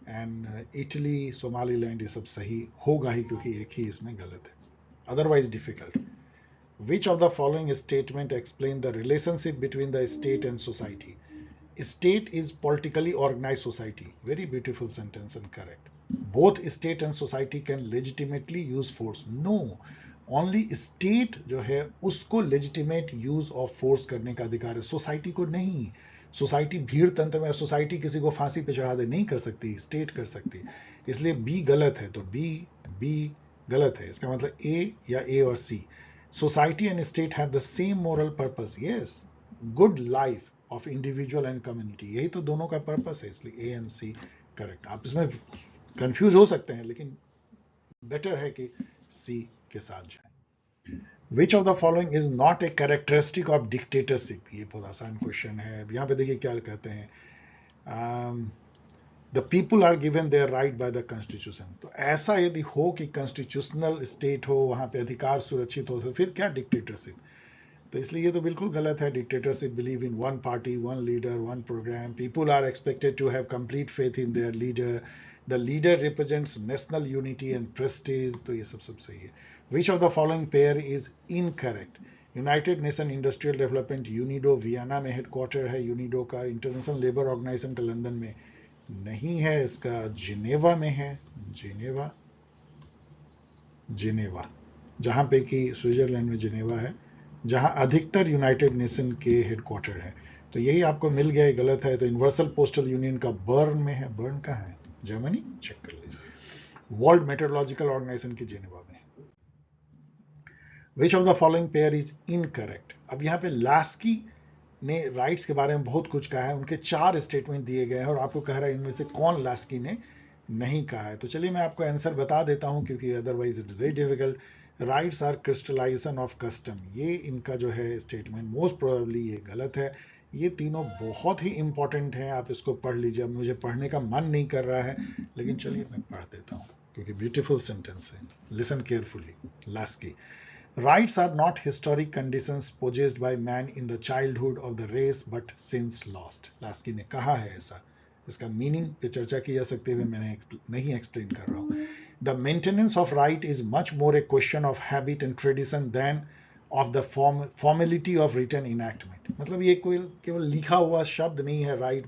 and Italy, Somaliland, ये सब सही होगा ही, क्योंकि एक ही इसमें गलत है, otherwise difficult. Which of the following statement explain the relationship between the state and society? State is politically organized society. Very beautiful sentence and correct. Both state and society can legitimately use force. No, only state जो है उसको legitimate use of force करने का अधिकार है, society को नहीं। Society भीड़ तंत्र में, सोसाइटी किसी को फांसी पे चढ़ा दे नहीं कर सकती, स्टेट कर सकती। इसलिए बी गलत है, तो बी गलत है। इसका मतलब ए या ए और सी। Society and state have the same moral purpose. Yes, good life of individual and community, यही तो दोनों का पर्पस है, इसलिए ए एंड सी करेक्ट। आप इसमें कंफ्यूज हो सकते हैं, लेकिन बेटर है कि सी के साथ जाएं। विच of the following is not a characteristic of dictatorship? ये बहुत आसान क्वेश्चन है। यहाँ पे देखिए क्या कहते हैं, the people are given their right by the constitution. तो ऐसा यदि हो कि कॉन्स्टिट्यूशनल स्टेट हो, वहां पे अधिकार सुरक्षित हो, तो फिर क्या डिक्टेटरशिप? तो इसलिए ये तो बिल्कुल गलत है। Dictatorship believe in one party, one leader, one programme. People are expected to have complete faith in their leader. The leader represents national unity and prestige. तो ये सब सही है। Which of the following pair is incorrect? United Nation industrial development, UNIDO Vienna में headquarter है UNIDO का। International Labour Organization का London में नहीं है, इसका जिनेवा में है। जिनेवा, जिनेवा, जहां पे कि स्विट्जरलैंड में जिनेवा है, जहां अधिकतर यूनाइटेड नेशन के हेडक्वार्टर है। तो यही आपको मिल गया, गलत है। तो यूनिवर्सल पोस्टल यूनियन का बर्न में है। बर्न कहाँ है? जर्मनी, चेक कर लीजिए। वर्ल्ड मेट्रोलॉजिकल ऑर्गेनाइजेशन की जिनेवा में। विच of the following pair is incorrect? अब यहाँ पे लास्की ने राइट्स के बारे में बहुत कुछ कहा है। उनके 4 स्टेटमेंट दिए गए हैं और आपको कह रहा है इनमें से कौन लास्की ने नहीं कहा है। तो चलिए मैं आपको आंसर बता देता हूं, क्योंकि otherwise it is very difficult. Rights are crystallisation of custom, ये इनका जो है स्टेटमेंट मोस्ट प्रोबेबली ये गलत है। ये तीनों बहुत ही इंपॉर्टेंट हैं, आप इसको पढ़ लीजिए। अब मुझे पढ़ने का मन नहीं कर रहा है, लेकिन चलिए मैं पढ़ देता हूँ, क्योंकि ब्यूटीफुल सेंटेंस है। Listen carefully. Laski, rights are not historic conditions possessed by man in the childhood of the race but since lost. Laski ने कहा है ऐसा। इसका मीनिंग पे चर्चा की जा सकती है, मैंने नहीं एक्सप्लेन कर रहा हूँ। The maintenance of right is much more a question of habit and tradition than of the formality of written enactment. मतलब ये कोई केवल लिखा हुआ शब्द नहीं है। राइट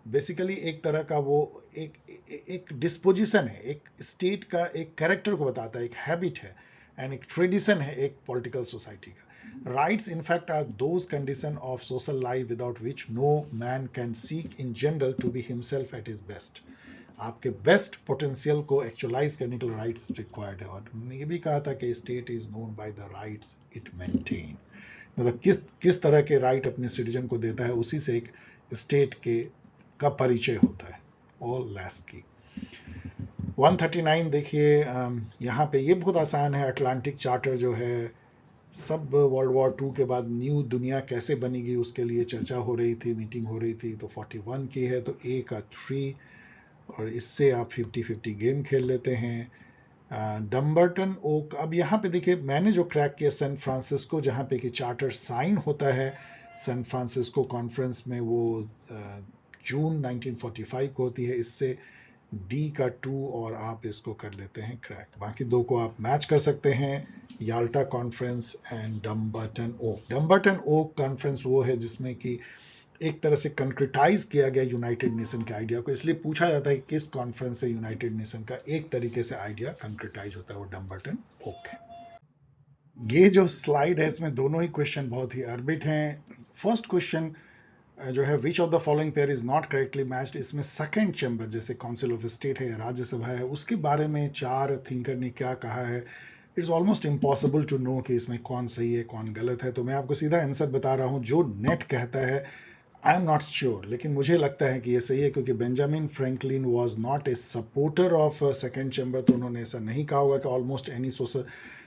बेसिकली एक तरह का वो एक डिस्पोजिशन है, एक स्टेट का एक कैरेक्टर को बताता है, एक हैबिट है, एंड एक ट्रेडिशन है एक पॉलिटिकल सोसाइटी का। Rights in fact are those condition of social life without which no man can seek in general to be himself at his best. आपके बेस्ट पोटेंशियल को एक्चुअलाइज करने के लिए राइट्स रिक्वायर्ड है। और उन्होंने ये भी कहा था कि state is known by the rights it maintain. मतलब किस तरह के राइट अपने सिटीजन को देता है, उसी से एक स्टेट के का परिचय होता है। All Laski. 139 देखिए, यहाँ पे ये बहुत आसान है। अटलांटिक चार्टर जो है, सब वर्ल्ड वॉर 2 के बाद न्यू दुनिया कैसे बनेगी उसके लिए चर्चा हो रही थी, मीटिंग हो रही थी। तो 41 की है, तो ए का 3, और इससे आप 50-50 गेम खेल लेते हैं। डम्बर्टन ओक। अब यहाँ पे देखिए मैंने जो क्रैक किया सैन फ्रांसिस्को, जहाँ पे कि चार्टर साइन होता है सैन फ्रांसिस्को कॉन्फ्रेंस में, वो जून 1945 को होती है। इससे डी का 2 और आप इसको कर लेते हैं क्रैक। बाकी दो को आप मैच कर सकते हैं, Yalta conference and Dumbarton Oak. Dumbarton Oak conference वो है जिसमें कि एक तरह से कंक्रीटाइज किया गया यूनाइटेड नेशन के आइडिया को। इसलिए पूछा जाता है कि किस कॉन्फ्रेंस से यूनाइटेड नेशन का एक तरीके से आइडिया कंक्रीटाइज होता है, वो डम्बर्टन ओक है। ये जो स्लाइड है इसमें दोनों ही क्वेश्चन बहुत ही अर्बिट हैं। फर्स्ट क्वेश्चन जो है, which of the following pair is not correctly matched, इसमें सेकंड चैम्बर जैसे काउंसिल ऑफ स्टेट है या राज्यसभा है, उसके बारे में 4 थिंकर ने क्या कहा है। It's almost impossible to know कि इसमें कौन सही है कौन गलत है। तो मैं आपको सीधा आंसर बता रहा हूं, जो नेट कहता है। आई एम नॉट श्योर, लेकिन मुझे लगता है कि ये सही है, क्योंकि Benjamin Franklin was not a supporter of second chamber. तो उन्होंने ऐसा नहीं कहा होगा कि almost any social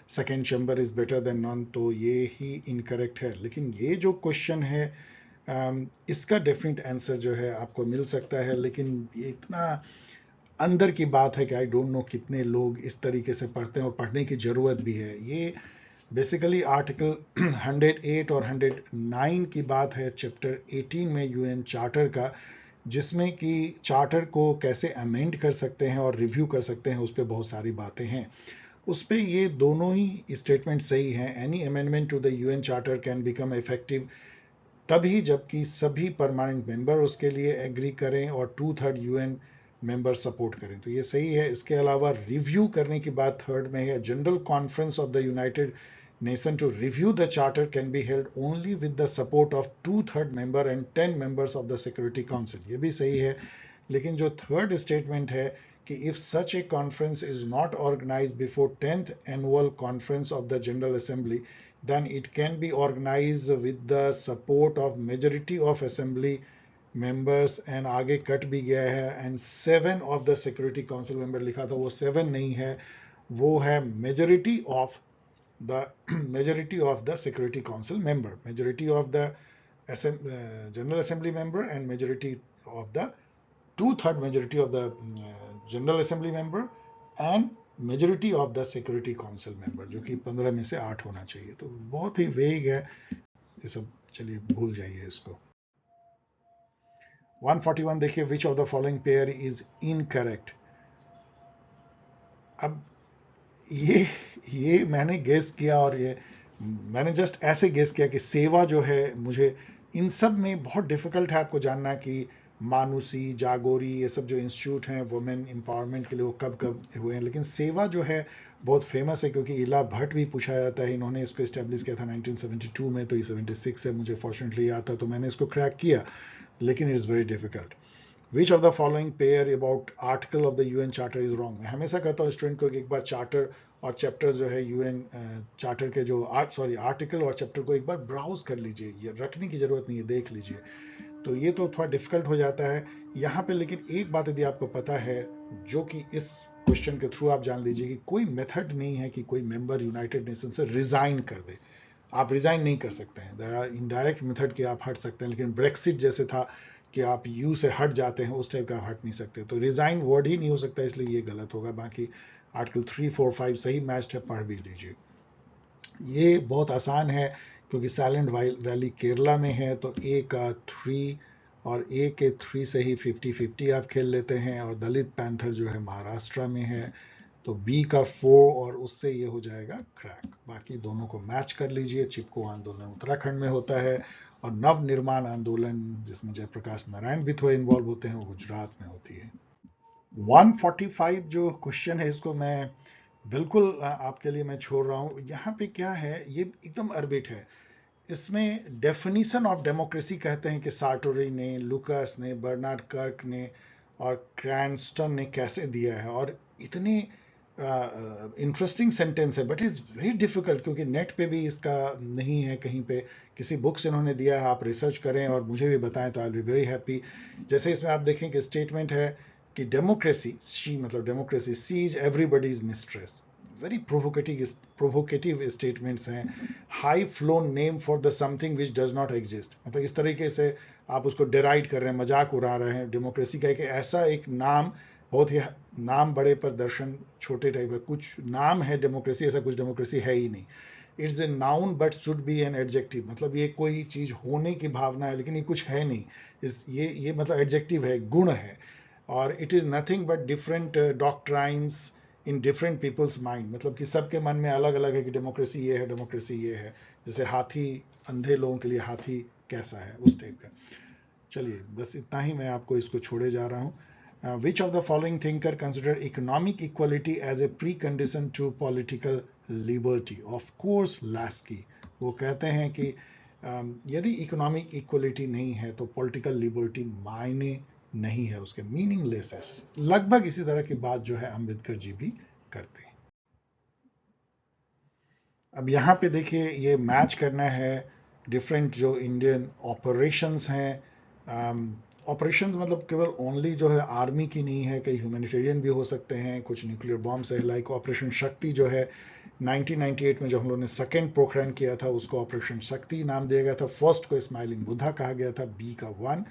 second chamber is better than non. तो ये ही इनकरेक्ट है। लेकिन ये जो क्वेश्चन है, इसका डेफिनेट आंसर जो है आपको मिल सकता है, लेकिन ये इतना अंदर की बात है कि आई डोंट नो कितने लोग इस तरीके से पढ़ते हैं, और पढ़ने की ज़रूरत भी है। ये बेसिकली आर्टिकल 108 और 109 की बात है, चैप्टर 18 में यूएन चार्टर का, जिसमें कि चार्टर को कैसे अमेंड कर सकते हैं और रिव्यू कर सकते हैं, उस पर बहुत सारी बातें हैं। उस पर ये दोनों ही स्टेटमेंट सही हैं। Any amendment to the UN charter can become effective तभी जबकि सभी परमानेंट मेंबर उसके लिए एग्री करें और 2/3 यूएन मेंबर सपोर्ट करें। तो ये सही है। इसके अलावा रिव्यू करने की बात थर्ड में है। General conference of the United Nation to review the charter can be held only with the support of 2/3 member and 10 members of the Security Council. ये भी सही है। लेकिन जो थर्ड स्टेटमेंट है कि if such a conference is not organised before 10th annual conference of the General Assembly, then it can be organized with the support of majority of assembly members and आगे cut भी गया है and 7 of the Security council member लिखा था, वो 7 नहीं है, वो है majority of the Security council member, majority of the General assembly member and majority of the 2/3 majority of the General assembly member and majority of the Security council member, जो कि 15 में से 8 होना चाहिए। तो बहुत ही वेग है ये सब, चलिए भूल जाइए इसको। 141 देखिए, विच of the following pair is incorrect. अब ये मैंने गेस किया, और ये मैंने जस्ट ऐसे गेस किया कि सेवा जो है, मुझे इन सब में बहुत डिफिकल्ट है आपको जानना कि मानुसी, जागोरी, ये सब जो इंस्टीट्यूट हैं वुमेन एम्पावरमेंट के लिए, वो कब कब हुए हैं। लेकिन सेवा जो है बहुत फेमस है, क्योंकि इला भट्ट भी पूछा जाता है, इन्होंने इसको इस्टेब्लिश किया था 1972 में, तो ये 76 है, मुझे फॉर्चुनेटली याद था, तो मैंने इसको क्रैक किया, लेकिन it is very difficult. Which of the following pair about article of the UN charter is wrong. मैं हमेशा कहता हूँ स्टूडेंट को कि एक बार चार्टर और चैप्टर जो है यूएन चार्टर के जो आर्टिकल और चैप्टर को एक बार ब्राउज कर लीजिए, ये रटने की जरूरत नहीं है, देख लीजिए। तो ये तो थोड़ा डिफिकल्ट हो जाता है यहाँ पे, लेकिन एक बात यदि आपको पता है, जो कि इस क्वेश्चन के थ्रू आप जान लीजिए, कि कोई मेथड नहीं है कि कोई मेंबर यूनाइटेड नेशन से रिजाइन कर दे। आप रिजाइन नहीं कर सकते हैं, देयर आर इनडायरेक्ट मेथड कि आप हट सकते हैं, लेकिन ब्रेक्सिट जैसे था कि आप यू से हट जाते हैं, उस टाइप का आप हट नहीं सकते। तो रिजाइन वर्ड ही नहीं हो सकता, इसलिए ये गलत होगा। बाकी आर्टिकल 3, 4, 5 सही मैच्ड है, पढ़ भी लीजिए। ये बहुत आसान है, क्योंकि साइलेंट वैली केरला में है, तो ए का 3 और ए के 3 से ही 50-50 आप खेल लेते हैं, और दलित पैंथर जो है महाराष्ट्र में है, तो बी का 4 और उससे ये हो जाएगा क्रैक। बाकी दोनों को मैच कर लीजिए। चिपको आंदोलन उत्तराखंड में होता है, और नव निर्माण आंदोलन जिसमें जयप्रकाश नारायण भी थोड़े इन्वॉल्व होते हैं, वो गुजरात में होती है। 145 जो क्वेश्चन है, इसको मैं बिल्कुल आपके लिए मैं छोड़ रहा हूँ। यहाँ पे क्या है, ये एकदम अरबिट है। इसमें डेफिनीशन ऑफ डेमोक्रेसी कहते हैं कि सार्टोरी ने, लुकास ने, बर्नार्ड कर्क ने और क्रैनस्टन ने कैसे दिया है, और इतने इंटरेस्टिंग सेंटेंस है, बट इज़ वेरी डिफिकल्ट, क्योंकि नेट पे भी इसका नहीं है कहीं पे, किसी बुक से इन्होंने दिया है। आप रिसर्च करें और मुझे भी बताएं तो I will be very happy. जैसे इसमें आप देखें कि स्टेटमेंट है कि डेमोक्रेसी, शी मतलब democracy, she is everybody's mistress. Very provocative statements हैं। High flown name for the something which does not exist, मतलब इस तरीके से आप उसको डिराइड कर रहे हैं, मजाक उड़ा रहे हैं। डेमोक्रेसी का एक ऐसा एक नाम, बहुत ही नाम बड़े पर दर्शन छोटे टाइप का कुछ नाम है डेमोक्रेसी, ऐसा कुछ डेमोक्रेसी है ही नहीं। It's a noun but should be an adjective, मतलब ये कोई चीज होने की भावना है, लेकिन ये कुछ है नहीं। ये मतलब एडजेक्टिव है, गुण है। और it is nothing but different doctrines in different people's mind, मतलब कि सबके मन में अलग अलग है कि डेमोक्रेसी ये है, डेमोक्रेसी ये है। जैसे हाथी, अंधे लोगों के लिए हाथी कैसा है, उस टाइप का। चलिए बस इतना ही, मैं आपको इसको छोड़े जा रहा हूँ। Which of the following thinker consider economic equality as a pre condition to political liberty. Of course Laski. वो कहते हैं कि यदि इकोनॉमिक इक्वलिटी नहीं है तो पॉलिटिकल लिबर्टी मायने नहीं है, उसके मीनिंगलेस है। लगभग इसी तरह की बात जो है अम्बेडकर जी भी करते हैं। अब यहाँ पे देखिए, ये मैच करना है डिफरेंट जो इंडियन ऑपरेशंस हैं। ऑपरेशंस मतलब केवल ओनली जो है आर्मी की नहीं है, कई ह्यूमैनिटेरियन भी हो सकते हैं, कुछ न्यूक्लियर बॉम्ब्स है। लाइक ऑपरेशन शक्ति जो है 1998 में जब हम लोगों ने सेकेंड पोखरण किया था, उसको ऑपरेशन शक्ति नाम दिया गया था। फर्स्ट को स्माइलिंग बुद्धा कहा गया था, बी का 1।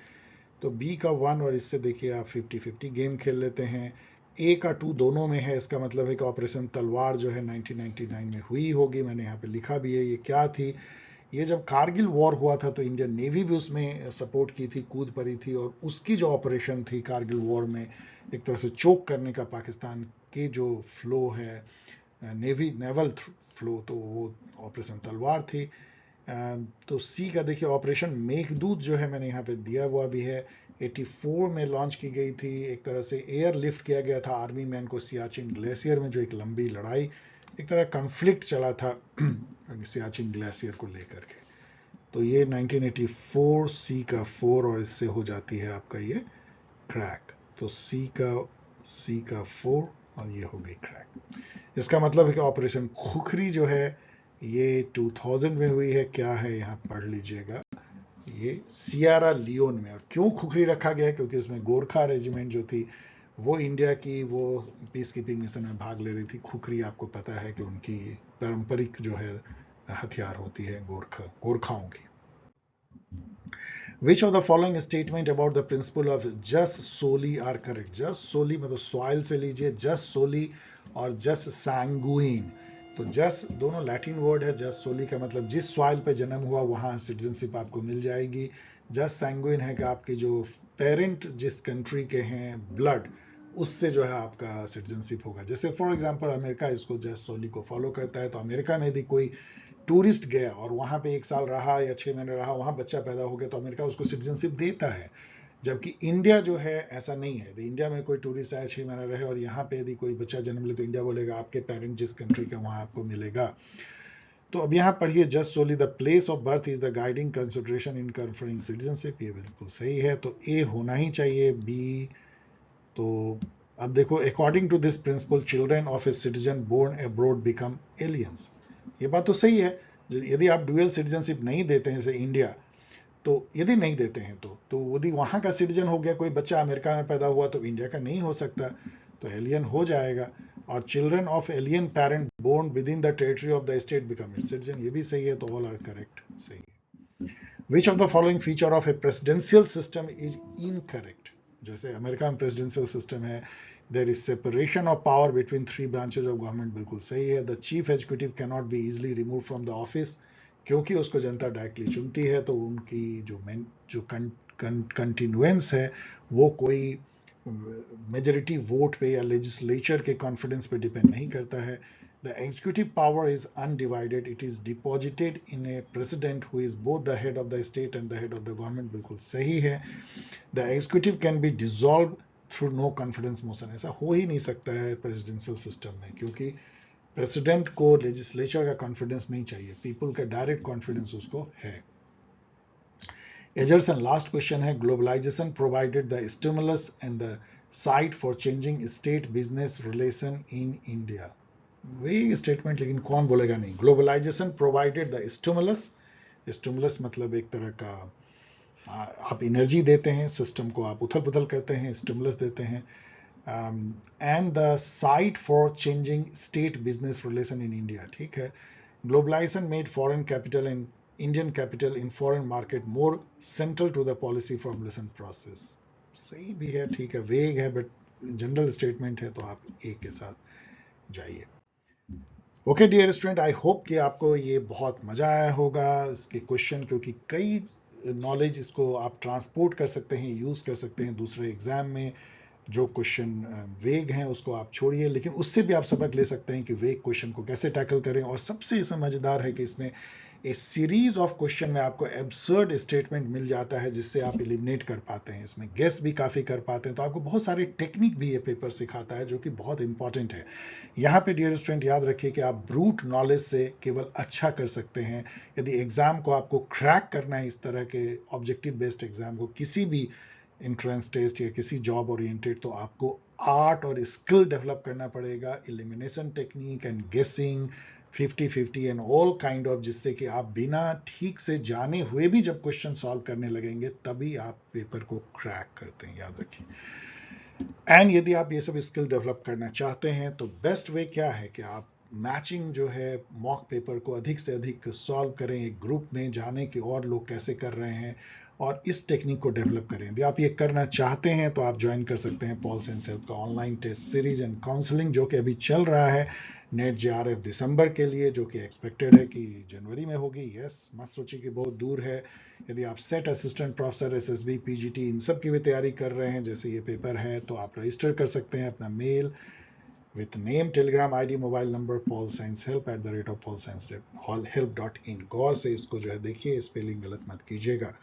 तो बी का 1 और इससे देखिए आप 50-50 गेम खेल लेते हैं। ए का 2 दोनों में है, इसका मतलब है कि ऑपरेशन तलवार जो है 1999 में हुई होगी। मैंने यहाँ पे लिखा भी है ये क्या थी। ये जब कारगिल वॉर हुआ था तो इंडियन नेवी भी उसमें सपोर्ट की थी, कूद पड़ी थी, और उसकी जो ऑपरेशन थी कारगिल वॉर में, एक तरह से चोक करने का पाकिस्तान के जो फ्लो है, नेवल फ्लो, तो वो ऑपरेशन तलवार थी। तो सी का देखिए ऑपरेशन मेघदूत जो है, मैंने यहाँ पे दिया हुआ भी है, 84 में लॉन्च की गई थी। एक तरह से एयर लिफ्ट किया गया था आर्मी मैन को सियाचिन ग्लेशियर में, जो एक लंबी लड़ाई, एक तरह कन्फ्लिक्ट चला था सियाचिन ग्लेशियर को लेकर के। तो ये 1984, सी का 4, और इससे हो जाती है आपका ये क्रैक। तो सी का 4 और ये हो गई क्रैक। इसका मतलब है कि ऑपरेशन खुखरी जो है ये 2000 में हुई है। क्या है यहाँ पढ़ लीजिएगा, ये सियरा लियोन में। और क्यों खुखरी रखा गया? क्योंकि उसमें गोरखा रेजिमेंट जो थी वो इंडिया की वो पीस कीपिंग मिशन में भाग ले रही थी। खुखरी आपको पता है कि उनकी पारंपरिक जो है हथियार होती है गोरखाओं की। Which of the following statement about the principle of jus soli are correct? Jus soli मतलब सॉइल से लीजिए, जस सोली और जस सैंगुइन। तो जस दोनों लैटिन वर्ड है। जस सोली का मतलब जिस सॉइल पे जन्म हुआ वहां सिटीजनशिप आपको मिल जाएगी। जस सैंगुइन है कि आपके जो पेरेंट जिस कंट्री के हैं ब्लड, उससे जो है आपका सिटीजनशिप होगा। जैसे फॉर एग्जांपल अमेरिका इसको जस सोली को फॉलो करता है। तो अमेरिका में यदि कोई टूरिस्ट गया और वहां पे 1 साल रहा या 6 महीने रहा, वहां बच्चा पैदा हो गया, तो अमेरिका उसको सिटीजनशिप देता है। जबकि इंडिया जो है ऐसा नहीं है। तो इंडिया में कोई टूरिस्ट आया 6 महीना रहे और यहाँ पे यदि कोई बच्चा जन्म ले तो इंडिया बोलेगा आपके पेरेंट जिस कंट्री के वहां आपको मिलेगा। तो अब यहाँ पढ़िए, just solely the place of birth is the guiding consideration in conferring citizenship. ये बिल्कुल सही है, तो ए होना ही चाहिए। बी, तो अब देखो, according to this principle children of a citizen born abroad become aliens. ये बात तो सही है। यदि आप डुअल सिटीजनशिप नहीं देते हैं, जैसे इंडिया, तो यदि नहीं देते हैं तो यदि वहां का सिटीजन हो गया, कोई बच्चा अमेरिका में पैदा हुआ तो इंडिया का नहीं हो सकता, तो एलियन हो जाएगा। और children of alien parent born within the territory of the state become its citizen. ये भी सही है, तो ऑल आर करेक्ट, सही है। Which of the following feature of a presidential system is incorrect? जैसे अमेरिका में प्रेसिडेंशियल सिस्टम है, there is separation of power between 3 branches of government, बिल्कुल सही है। The chief executive can not be easily remove from the office, क्योंकि उसको जनता directly चुनती है, तो उनकी जो कंटिन्यूएंस है वो कोई मेजोरिटी वोट पे या लेजिस्लेचर के कॉन्फिडेंस पे डिपेंड नहीं करता है। The executive power is undivided. It is deposited in a president who is both the head of the state and the head of the government. बिल्कुल सही है। The executive can be dissolved through no confidence motion. ऐसा हो ही नहीं सकता है presidential system में, क्योंकि प्रेसिडेंट को लेजिस्लेचर का कॉन्फिडेंस नहीं चाहिए, पीपल का डायरेक्ट कॉन्फिडेंस उसको है। एजरसन, लास्ट क्वेश्चन है, globalisation provided the stimulus and the site for changing state business relation in India. वही स्टेटमेंट, लेकिन कौन बोलेगा नहीं। Globalisation provided the stimulus, stimulus मतलब एक तरह का आप एनर्जी देते हैं, सिस्टम को आप उथल पुथल करते हैं, स्टिमुलस देते हैं। And the site for changing state business relation in India, ठीक है। Globalisation made foreign capital and Indian capital in foreign market more central to the policy formulation process. सही भी है, ठीक है, वेग है, बट जनरल स्टेटमेंट है, तो आप ए के साथ जाइए। Okay dear student, I hope कि आपको ये बहुत मजा आया होगा इसके क्वेश्चन, क्योंकि कई नॉलेज इसको आप ट्रांसपोर्ट कर सकते हैं, यूज कर सकते हैं दूसरे एग्जाम में। जो क्वेश्चन वेग हैं उसको आप छोड़िए, लेकिन उससे भी आप सबक ले सकते हैं कि वेग क्वेश्चन को कैसे टैकल करें। और सबसे इसमें मजेदार है कि इसमें ए सीरीज ऑफ क्वेश्चन में आपको एब्सर्ड स्टेटमेंट मिल जाता है, जिससे आप एलिमिनेट कर पाते हैं, इसमें गेस भी काफी कर पाते हैं। तो आपको बहुत सारे टेक्निक भी ये पेपर सिखाता है, जो कि बहुत इंपॉर्टेंट है। यहाँ पे डियर स्टूडेंट याद रखिए कि आप ब्रूट नॉलेज से केवल अच्छा कर सकते हैं। यदि एग्जाम को आपको क्रैक करना है, इस तरह के ऑब्जेक्टिव बेस्ड एग्जाम को, किसी भी एंट्रेंस टेस्ट या किसी जॉब ओरिएंटेड, तो आपको आर्ट और स्किल डेवलप करना पड़ेगा, एलिमिनेशन टेक्निक एंड गेसिंग, 50-50 एंड ऑल काइंड ऑफ, जिससे कि आप बिना ठीक से जाने हुए भी जब क्वेश्चन सॉल्व करने लगेंगे तभी आप पेपर को क्रैक करते हैं, याद रखिए। एंड यदि आप ये सब स्किल डेवलप करना चाहते हैं तो बेस्ट वे क्या है कि आप मैचिंग जो है मॉक पेपर को अधिक से अधिक सॉल्व करें, एक ग्रुप में जाने कि और लोग कैसे कर रहे हैं, और इस टेक्निक को डेवलप करें। यदि आप ये करना चाहते हैं तो आप ज्वाइन कर सकते हैं पॉल साइंस हेल्प का online test series and counselling, जो कि अभी चल रहा है नेट JRF दिसंबर के लिए, जो कि एक्सपेक्टेड है कि जनवरी में होगी। यस, मत सोचिए कि बहुत दूर है। यदि आप set assistant professor, SSB, PGT इन सब की भी तैयारी कर रहे हैं, जैसे ये पेपर है, तो आप रजिस्टर कर सकते हैं अपना mail with name, telegram ID, mobile number paulsciencehelp@paulsciencehelp.in। गौर से इसको जो है देखिए, स्पेलिंग गलत मत कीजिएगा।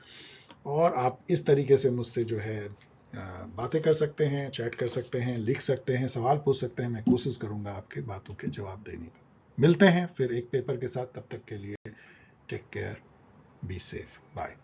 और आप इस तरीके से मुझसे जो है बातें कर सकते हैं, चैट कर सकते हैं, लिख सकते हैं, सवाल पूछ सकते हैं। मैं कोशिश करूंगा आपके बातों के जवाब देने का। मिलते हैं फिर एक पेपर के साथ, तब तक के लिए take care, be safe, bye.